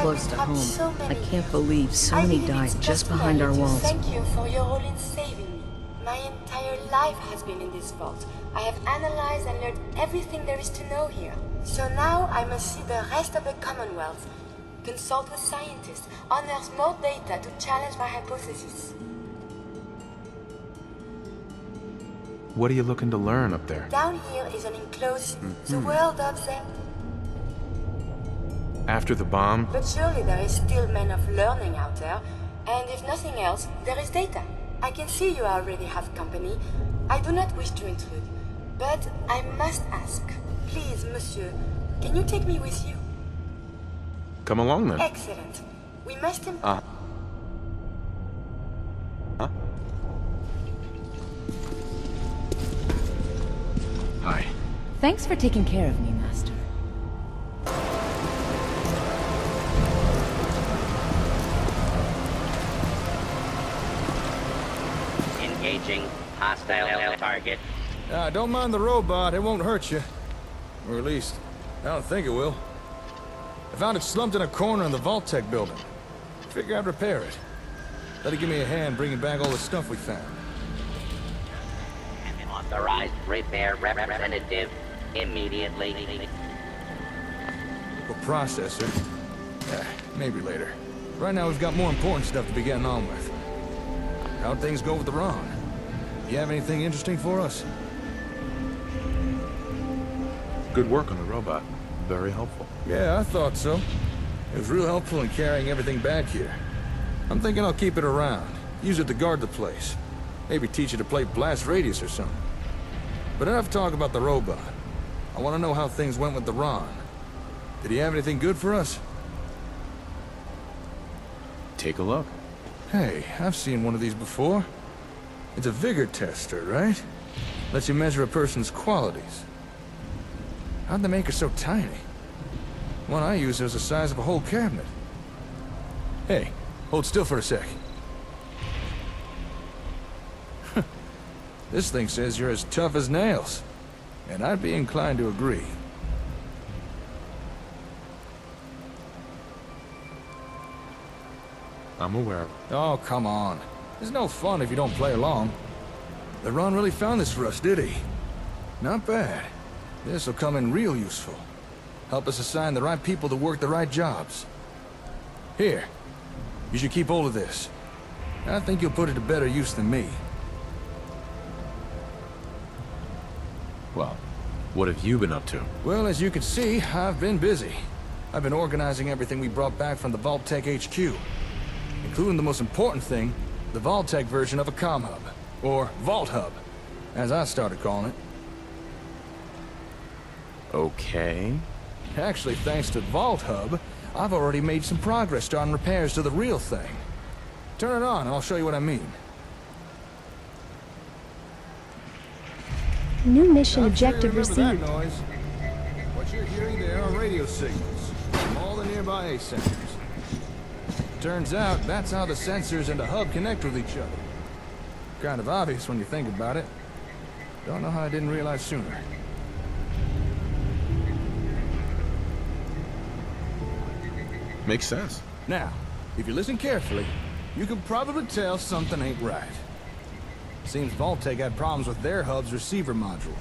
Close to home. I can't believe so many died just behind our walls. Thank you for your role in saving me. My entire life has been in this vault. I have analyzed and learned everything there is to know here. So now I must see the rest of the Commonwealth, consult with scientists, unearth more data to challenge my hypothesis. What are you looking to learn up there? Down here is an enclosed... The world up there. After the bomb? But surely there is still men of learning out there. And if nothing else, there is data. I can see you already have company. I do not wish to intrude. But I must ask. Please, monsieur, can you take me with you? Come along then. Excellent. We must... Huh? Hi. Thanks for taking care of me, Master. Engaging hostile target. Don't mind the robot, it won't hurt you. Or at least, I don't think it will. I found it slumped in a corner in the Vault-Tec building. Figure I'd repair it. That'll give me a hand bringing back all the stuff we found. Authorized repair representative immediately. Or processor. Maybe later. Right now we've got more important stuff to be getting on with. How'd things go with the Ron? You have anything interesting for us? Good work on the robot. Very helpful. Yeah, I thought so. It was real helpful in carrying everything back here. I'm thinking I'll keep it around. Use it to guard the place. Maybe teach it to play blast radius or something. But enough talk about the robot. I want to know how things went with the Ron. Did he have anything good for us? Take a look. Hey, I've seen one of these before. It's a vigor tester, right? Lets you measure a person's qualities. How'd they make her so tiny? One I used was the size of a whole cabinet. Hey, hold still for a sec. This thing says you're as tough as nails. And I'd be inclined to agree. I'm aware. Oh, come on. There's no fun if you don't play along. The Ron really found this for us, did he? Not bad. This'll come in real useful. Help us assign the right people to work the right jobs. Here. You should keep hold of this. I think you'll put it to better use than me. Well, what have you been up to? Well, as you can see, I've been busy. I've been organizing everything we brought back from the Vault-Tec HQ. Including the most important thing, the Vault-Tec version of a comm hub. Or Vault Hub, as I started calling it. Okay. Actually, thanks to Vault Hub, I've already made some progress starting repairs to the real thing. Turn it on and I'll show you what I mean. New mission objective received. That noise. What you're hearing there are radio signals from all the nearby A centers. Turns out that's how the sensors and the hub connect with each other. Kind of obvious when you think about it. Don't know how I didn't realize sooner. Makes sense. Now, if you listen carefully, you can probably tell something ain't right. Seems Vault-Tec had problems with their hub's receiver module.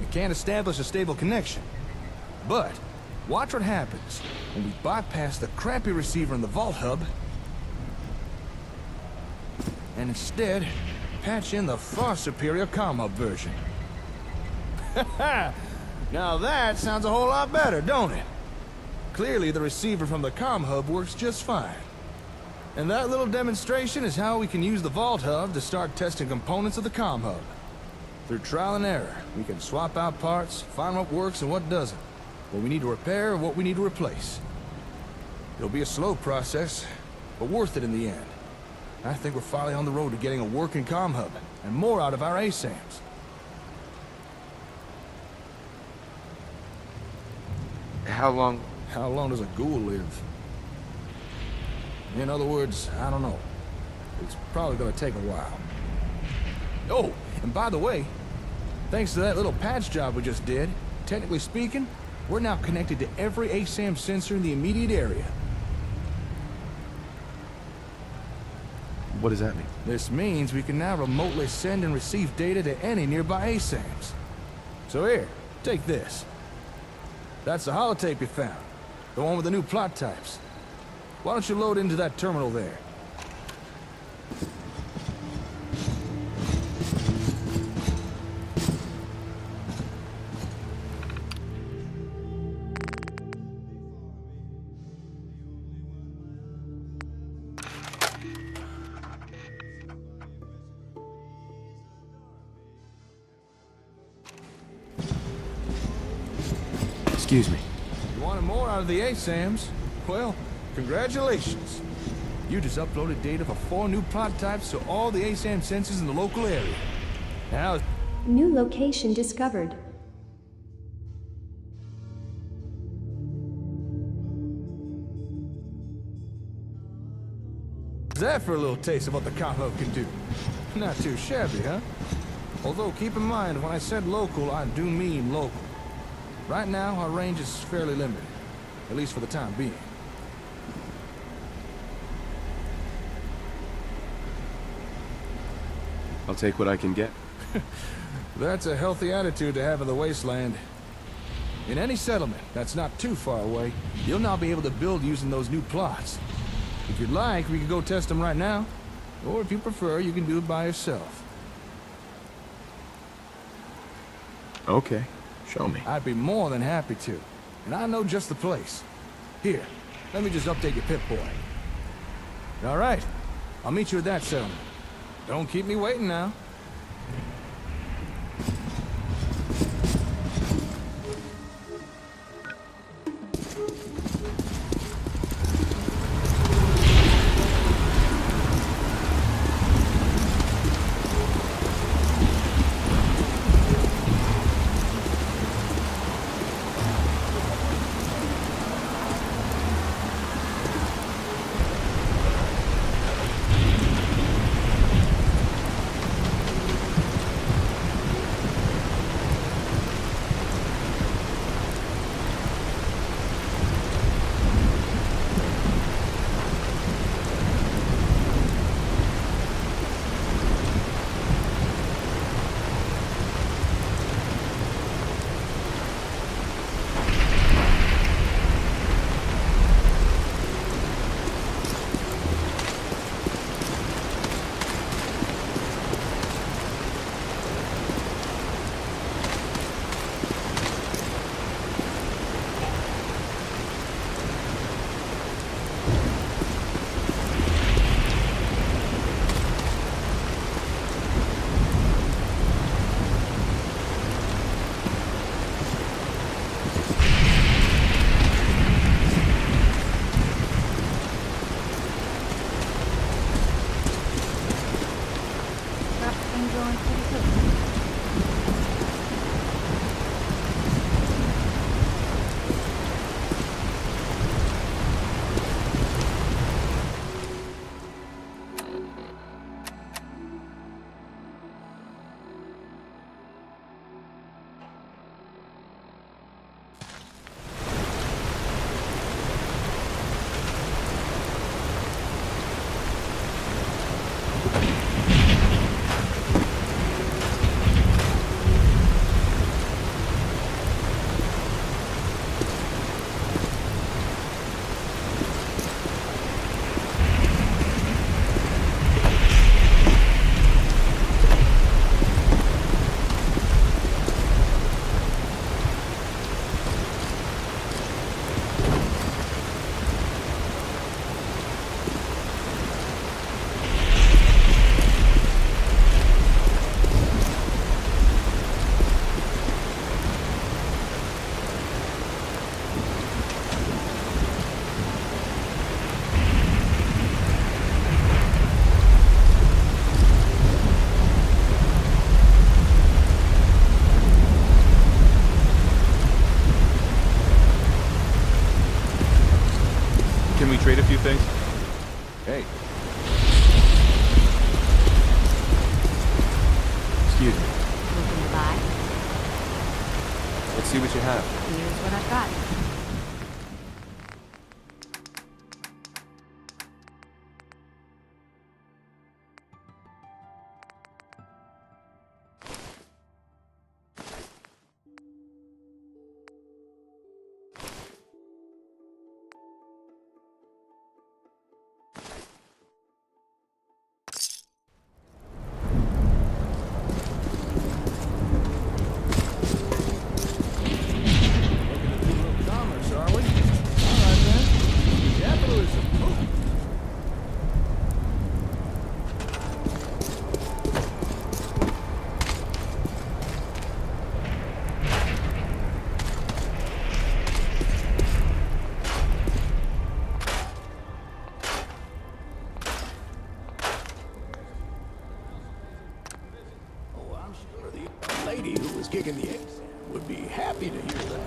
It can't establish a stable connection. But, watch what happens when we bypass the crappy receiver in the Vault Hub and instead patch in the far superior comm hub version. Now that sounds a whole lot better, don't it? Clearly the receiver from the comm hub works just fine. And that little demonstration is how we can use the Vault Hub to start testing components of the comm hub. Through trial and error, we can swap out parts, find what works and what doesn't, what we need to repair and what we need to replace. It'll be a slow process, but worth it in the end. I think we're finally on the road to getting a working comm hub, and more out of our ASAMs. How long does a ghoul live? In other words, I don't know. It's probably gonna take a while. Oh, and by the way, thanks to that little patch job we just did, technically speaking, we're now connected to every ASAM sensor in the immediate area. What does that mean? This means we can now remotely send and receive data to any nearby ASAMs. So here, take this. That's the holotape you found. The one with the new plot types. Why don't you load into that terminal there? Excuse me. You wanted more out of the ASAMs? Well, congratulations. You just uploaded data for 4 new plot types to all the ASAM sensors in the local area. Now... New location discovered. That for a little taste of what the comm hub can do. Not too shabby, huh? Although, keep in mind, when I said local, I do mean local. Right now, our range is fairly limited. At least for the time being. I'll take what I can get. That's a healthy attitude to have in the wasteland. In any settlement that's not too far away, you'll now be able to build using those new plots. If you'd like, we could go test them right now. Or if you prefer, you can do it by yourself. Okay, Show me. I'd be more than happy to. And I know just the place. Here, let me just update your Pip-Boy. All right, I'll meet you at that settlement. Don't keep me waiting now. Can we trade a few things? Hey. Excuse me. Looking to buy? Let's see what you have. Here's what I've got. Lady who was kicking the eggs would be happy to hear that.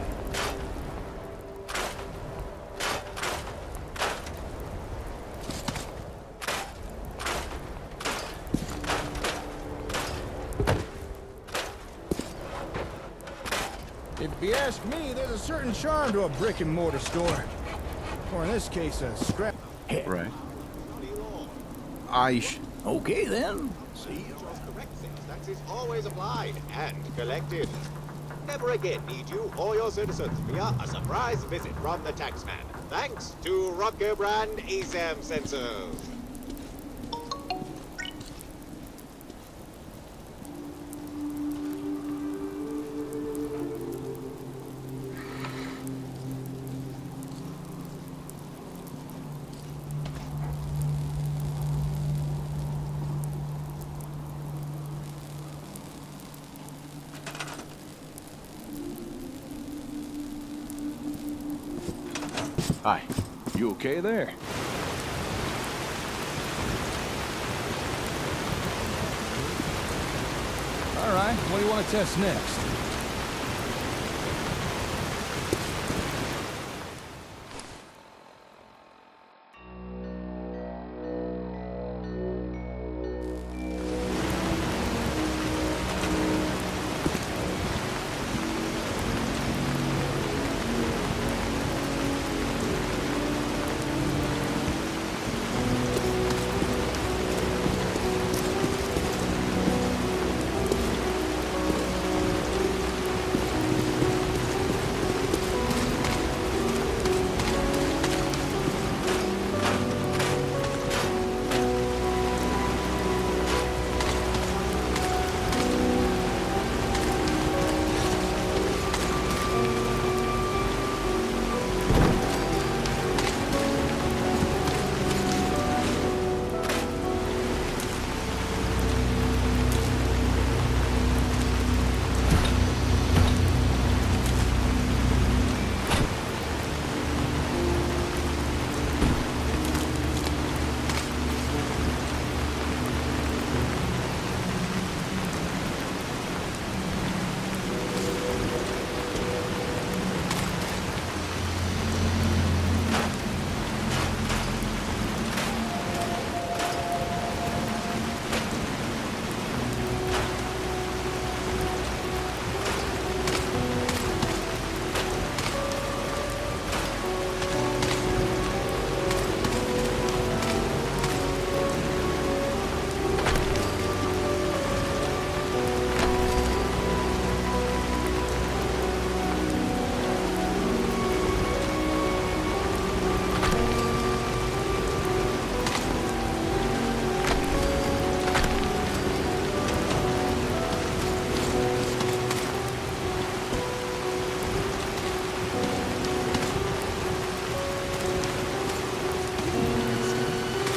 If you ask me, there's a certain charm to a brick and mortar store. Or in this case, a scrap. Right. Okay then. See, tax is always applied and collected. Never again need you or your citizens via a surprise visit from the taxman. Thanks to Rocker brand ASAM sensors. Hi. You okay there? All right, what do you want to test next?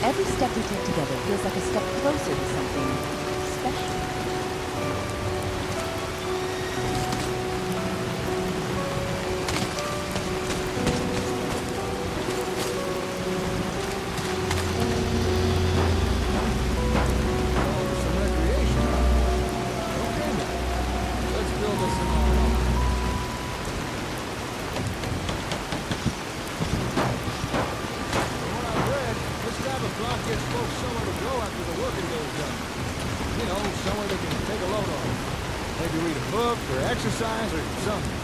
Every step we take together feels like a step closer to something special. Some recreation. Okay, then. Let's build us an all. Block gets folks somewhere to go after the working day's done. You know, somewhere they can take a load off. Maybe read a book or exercise or something.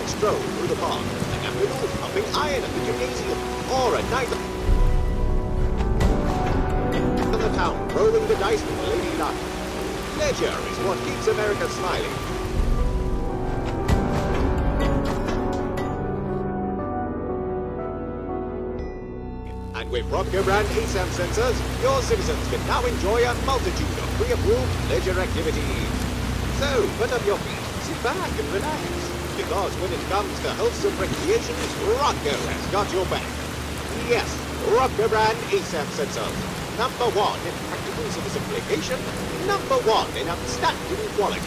Stroll through the park, like a middle pumping iron at the gymnasium, or a night in the town rolling the dice with Lady Luck. Leisure is what keeps America smiling. And with Rodco brand ASAM sensors, your citizens can now enjoy a multitude of pre-approved leisure activities. So, put up your feet, sit back and relax. Because when it comes to wholesome recreations, Rodco has got your back. Yes, Rodco brand ASAM sensors. number one in practical citizen application, number one in outstanding quality.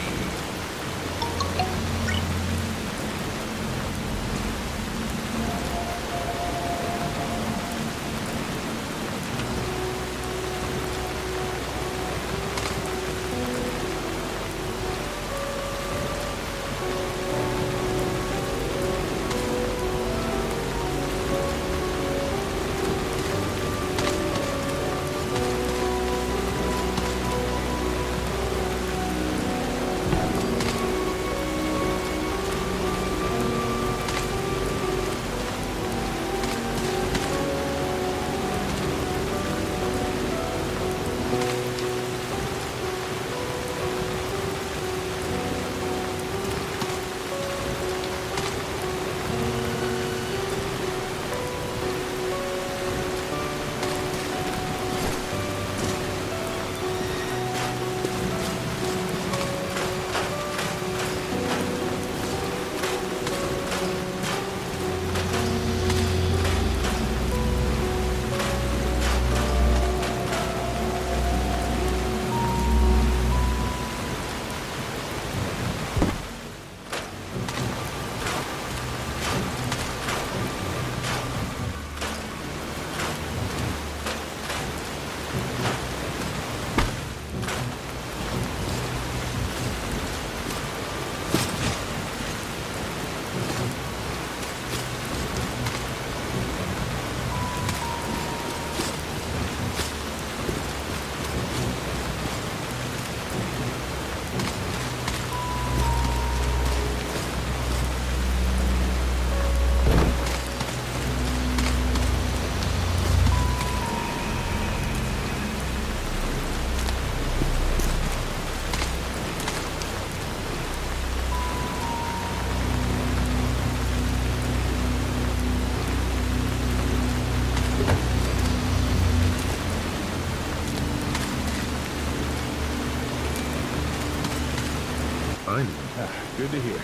Good to hear.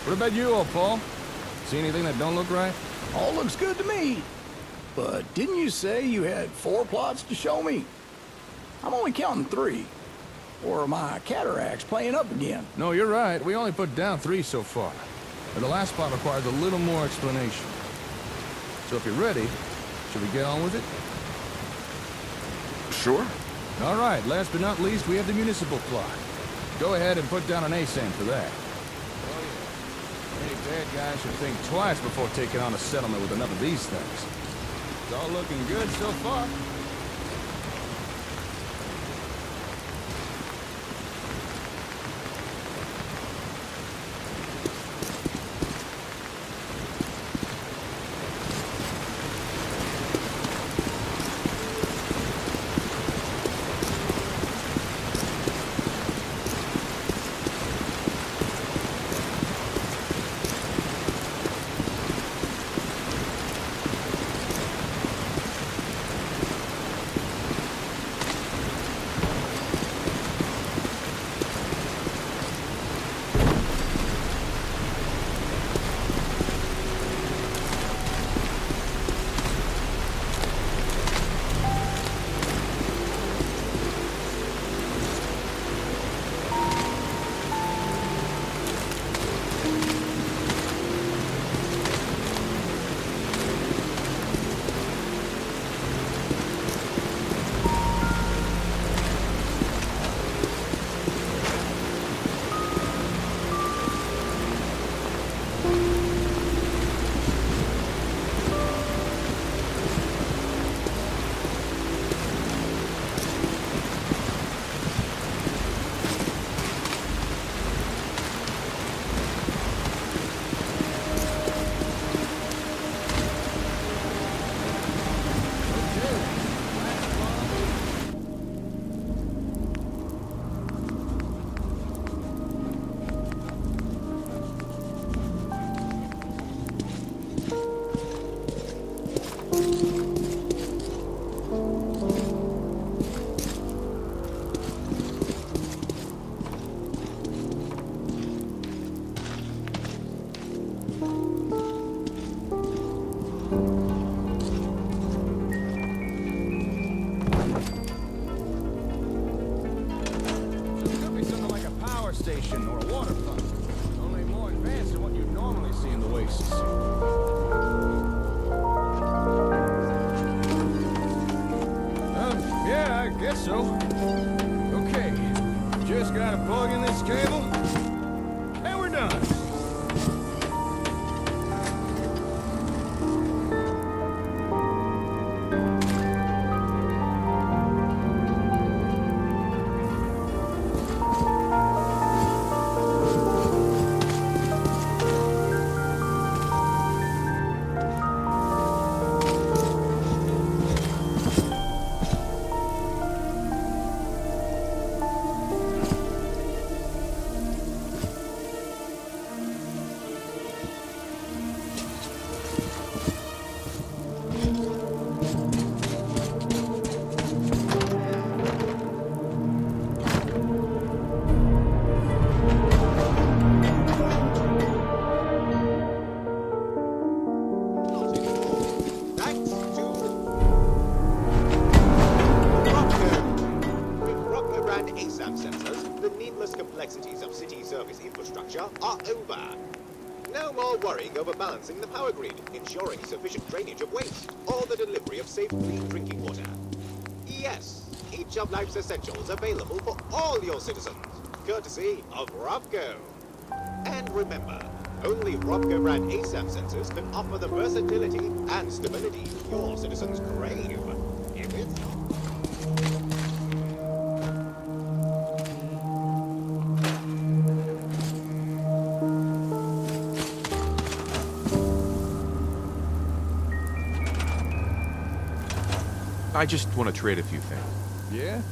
What about you, old Paul? See anything that don't look right? All looks good to me. But didn't you say you had 4 plots to show me? I'm only counting 3. Or are my cataracts playing up again? No, you're right. We only put down 3 so far. But the last plot requires a little more explanation. So if you're ready, should we get on with it? Sure. All right, last but not least, we have the municipal plot. Go ahead and put down an ASAM for that. Oh, yeah. Any bad guy should think twice before taking on a settlement with enough of these things. It's all looking good so far. power station or a water pump. Only more advanced than what you'd normally see in the wastes. Yeah, I guess so. Okay, just gotta plug in this cable, and we're done. Balancing the power grid, ensuring sufficient drainage of waste, or the delivery of safe, clean drinking water. Yes, each of life's essentials available for all your citizens, courtesy of Robco. And remember, only Robco brand ASAM sensors can offer the versatility and stability your citizens crave. If it's I just want to trade a few things. Yeah?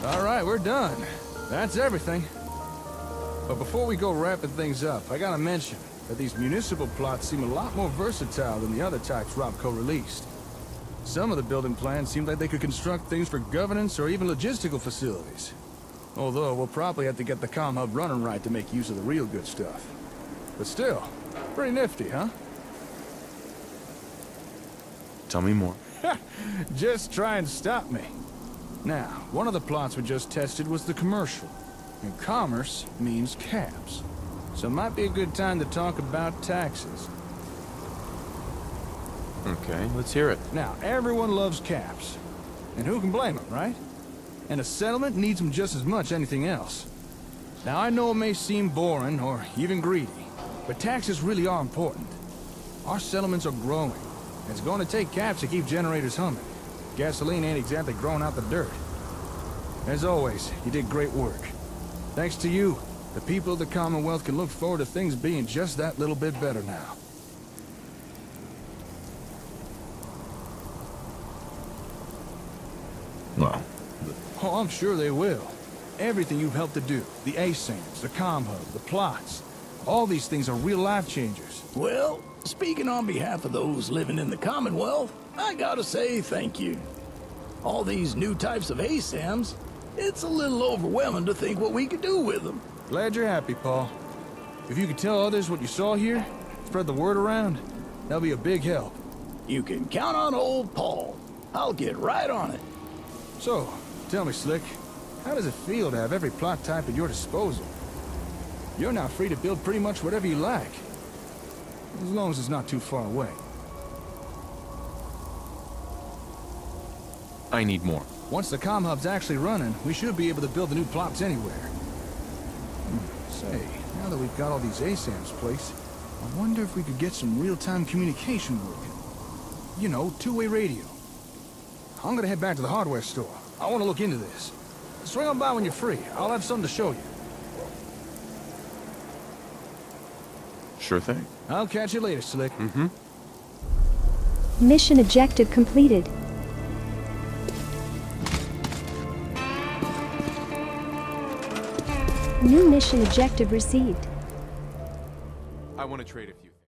All right, we're done. That's everything. But before we go wrapping things up, I gotta mention that these municipal plots seem a lot more versatile than the other types Robco released. Some of the building plans seem like they could construct things for governance or even logistical facilities. Although we'll probably have to get the comm hub running right to make use of the real good stuff. But still, pretty nifty, huh? Tell me more. Just try and stop me. Now, one of the plots we just tested was the commercial. And commerce means caps. So it might be a good time to talk about taxes. Okay, let's hear it. Now, everyone loves caps. And who can blame them, right? And a settlement needs them just as much as anything else. Now, I know it may seem boring or even greedy, but taxes really are important. Our settlements are growing. And it's going to take caps to keep generators humming. Gasoline ain't exactly growing out the dirt. As always, you did great work. Thanks to you, the people of the Commonwealth can look forward to things being just that little bit better now. Well... Oh, I'm sure they will. Everything you've helped to do, the ASAMs, the comm hub, the plots, all these things are real life changers. Well, speaking on behalf of those living in the Commonwealth, I gotta say thank you. All these new types of ASAMs, it's a little overwhelming to think what we could do with them. Glad you're happy, Paul. If you could tell others what you saw here, spread the word around, that'll be a big help. You can count on old Paul. I'll get right on it. So, tell me, Slick, how does it feel to have every plot type at your disposal? You're now free to build pretty much whatever you like. As long as it's not too far away. I need more. Once the comm hub's actually running, we should be able to build the new plots anywhere. Say, now that we've got all these ASAMs placed, I wonder if we could get some real-time communication working. You know, two-way radio. I'm gonna head back to the hardware store. I want to look into this. Swing on by when you're free. I'll have something to show you. Sure thing. I'll catch you later, Slick. Mm-hmm. Mission objective completed. New mission objective received. I want to trade a few.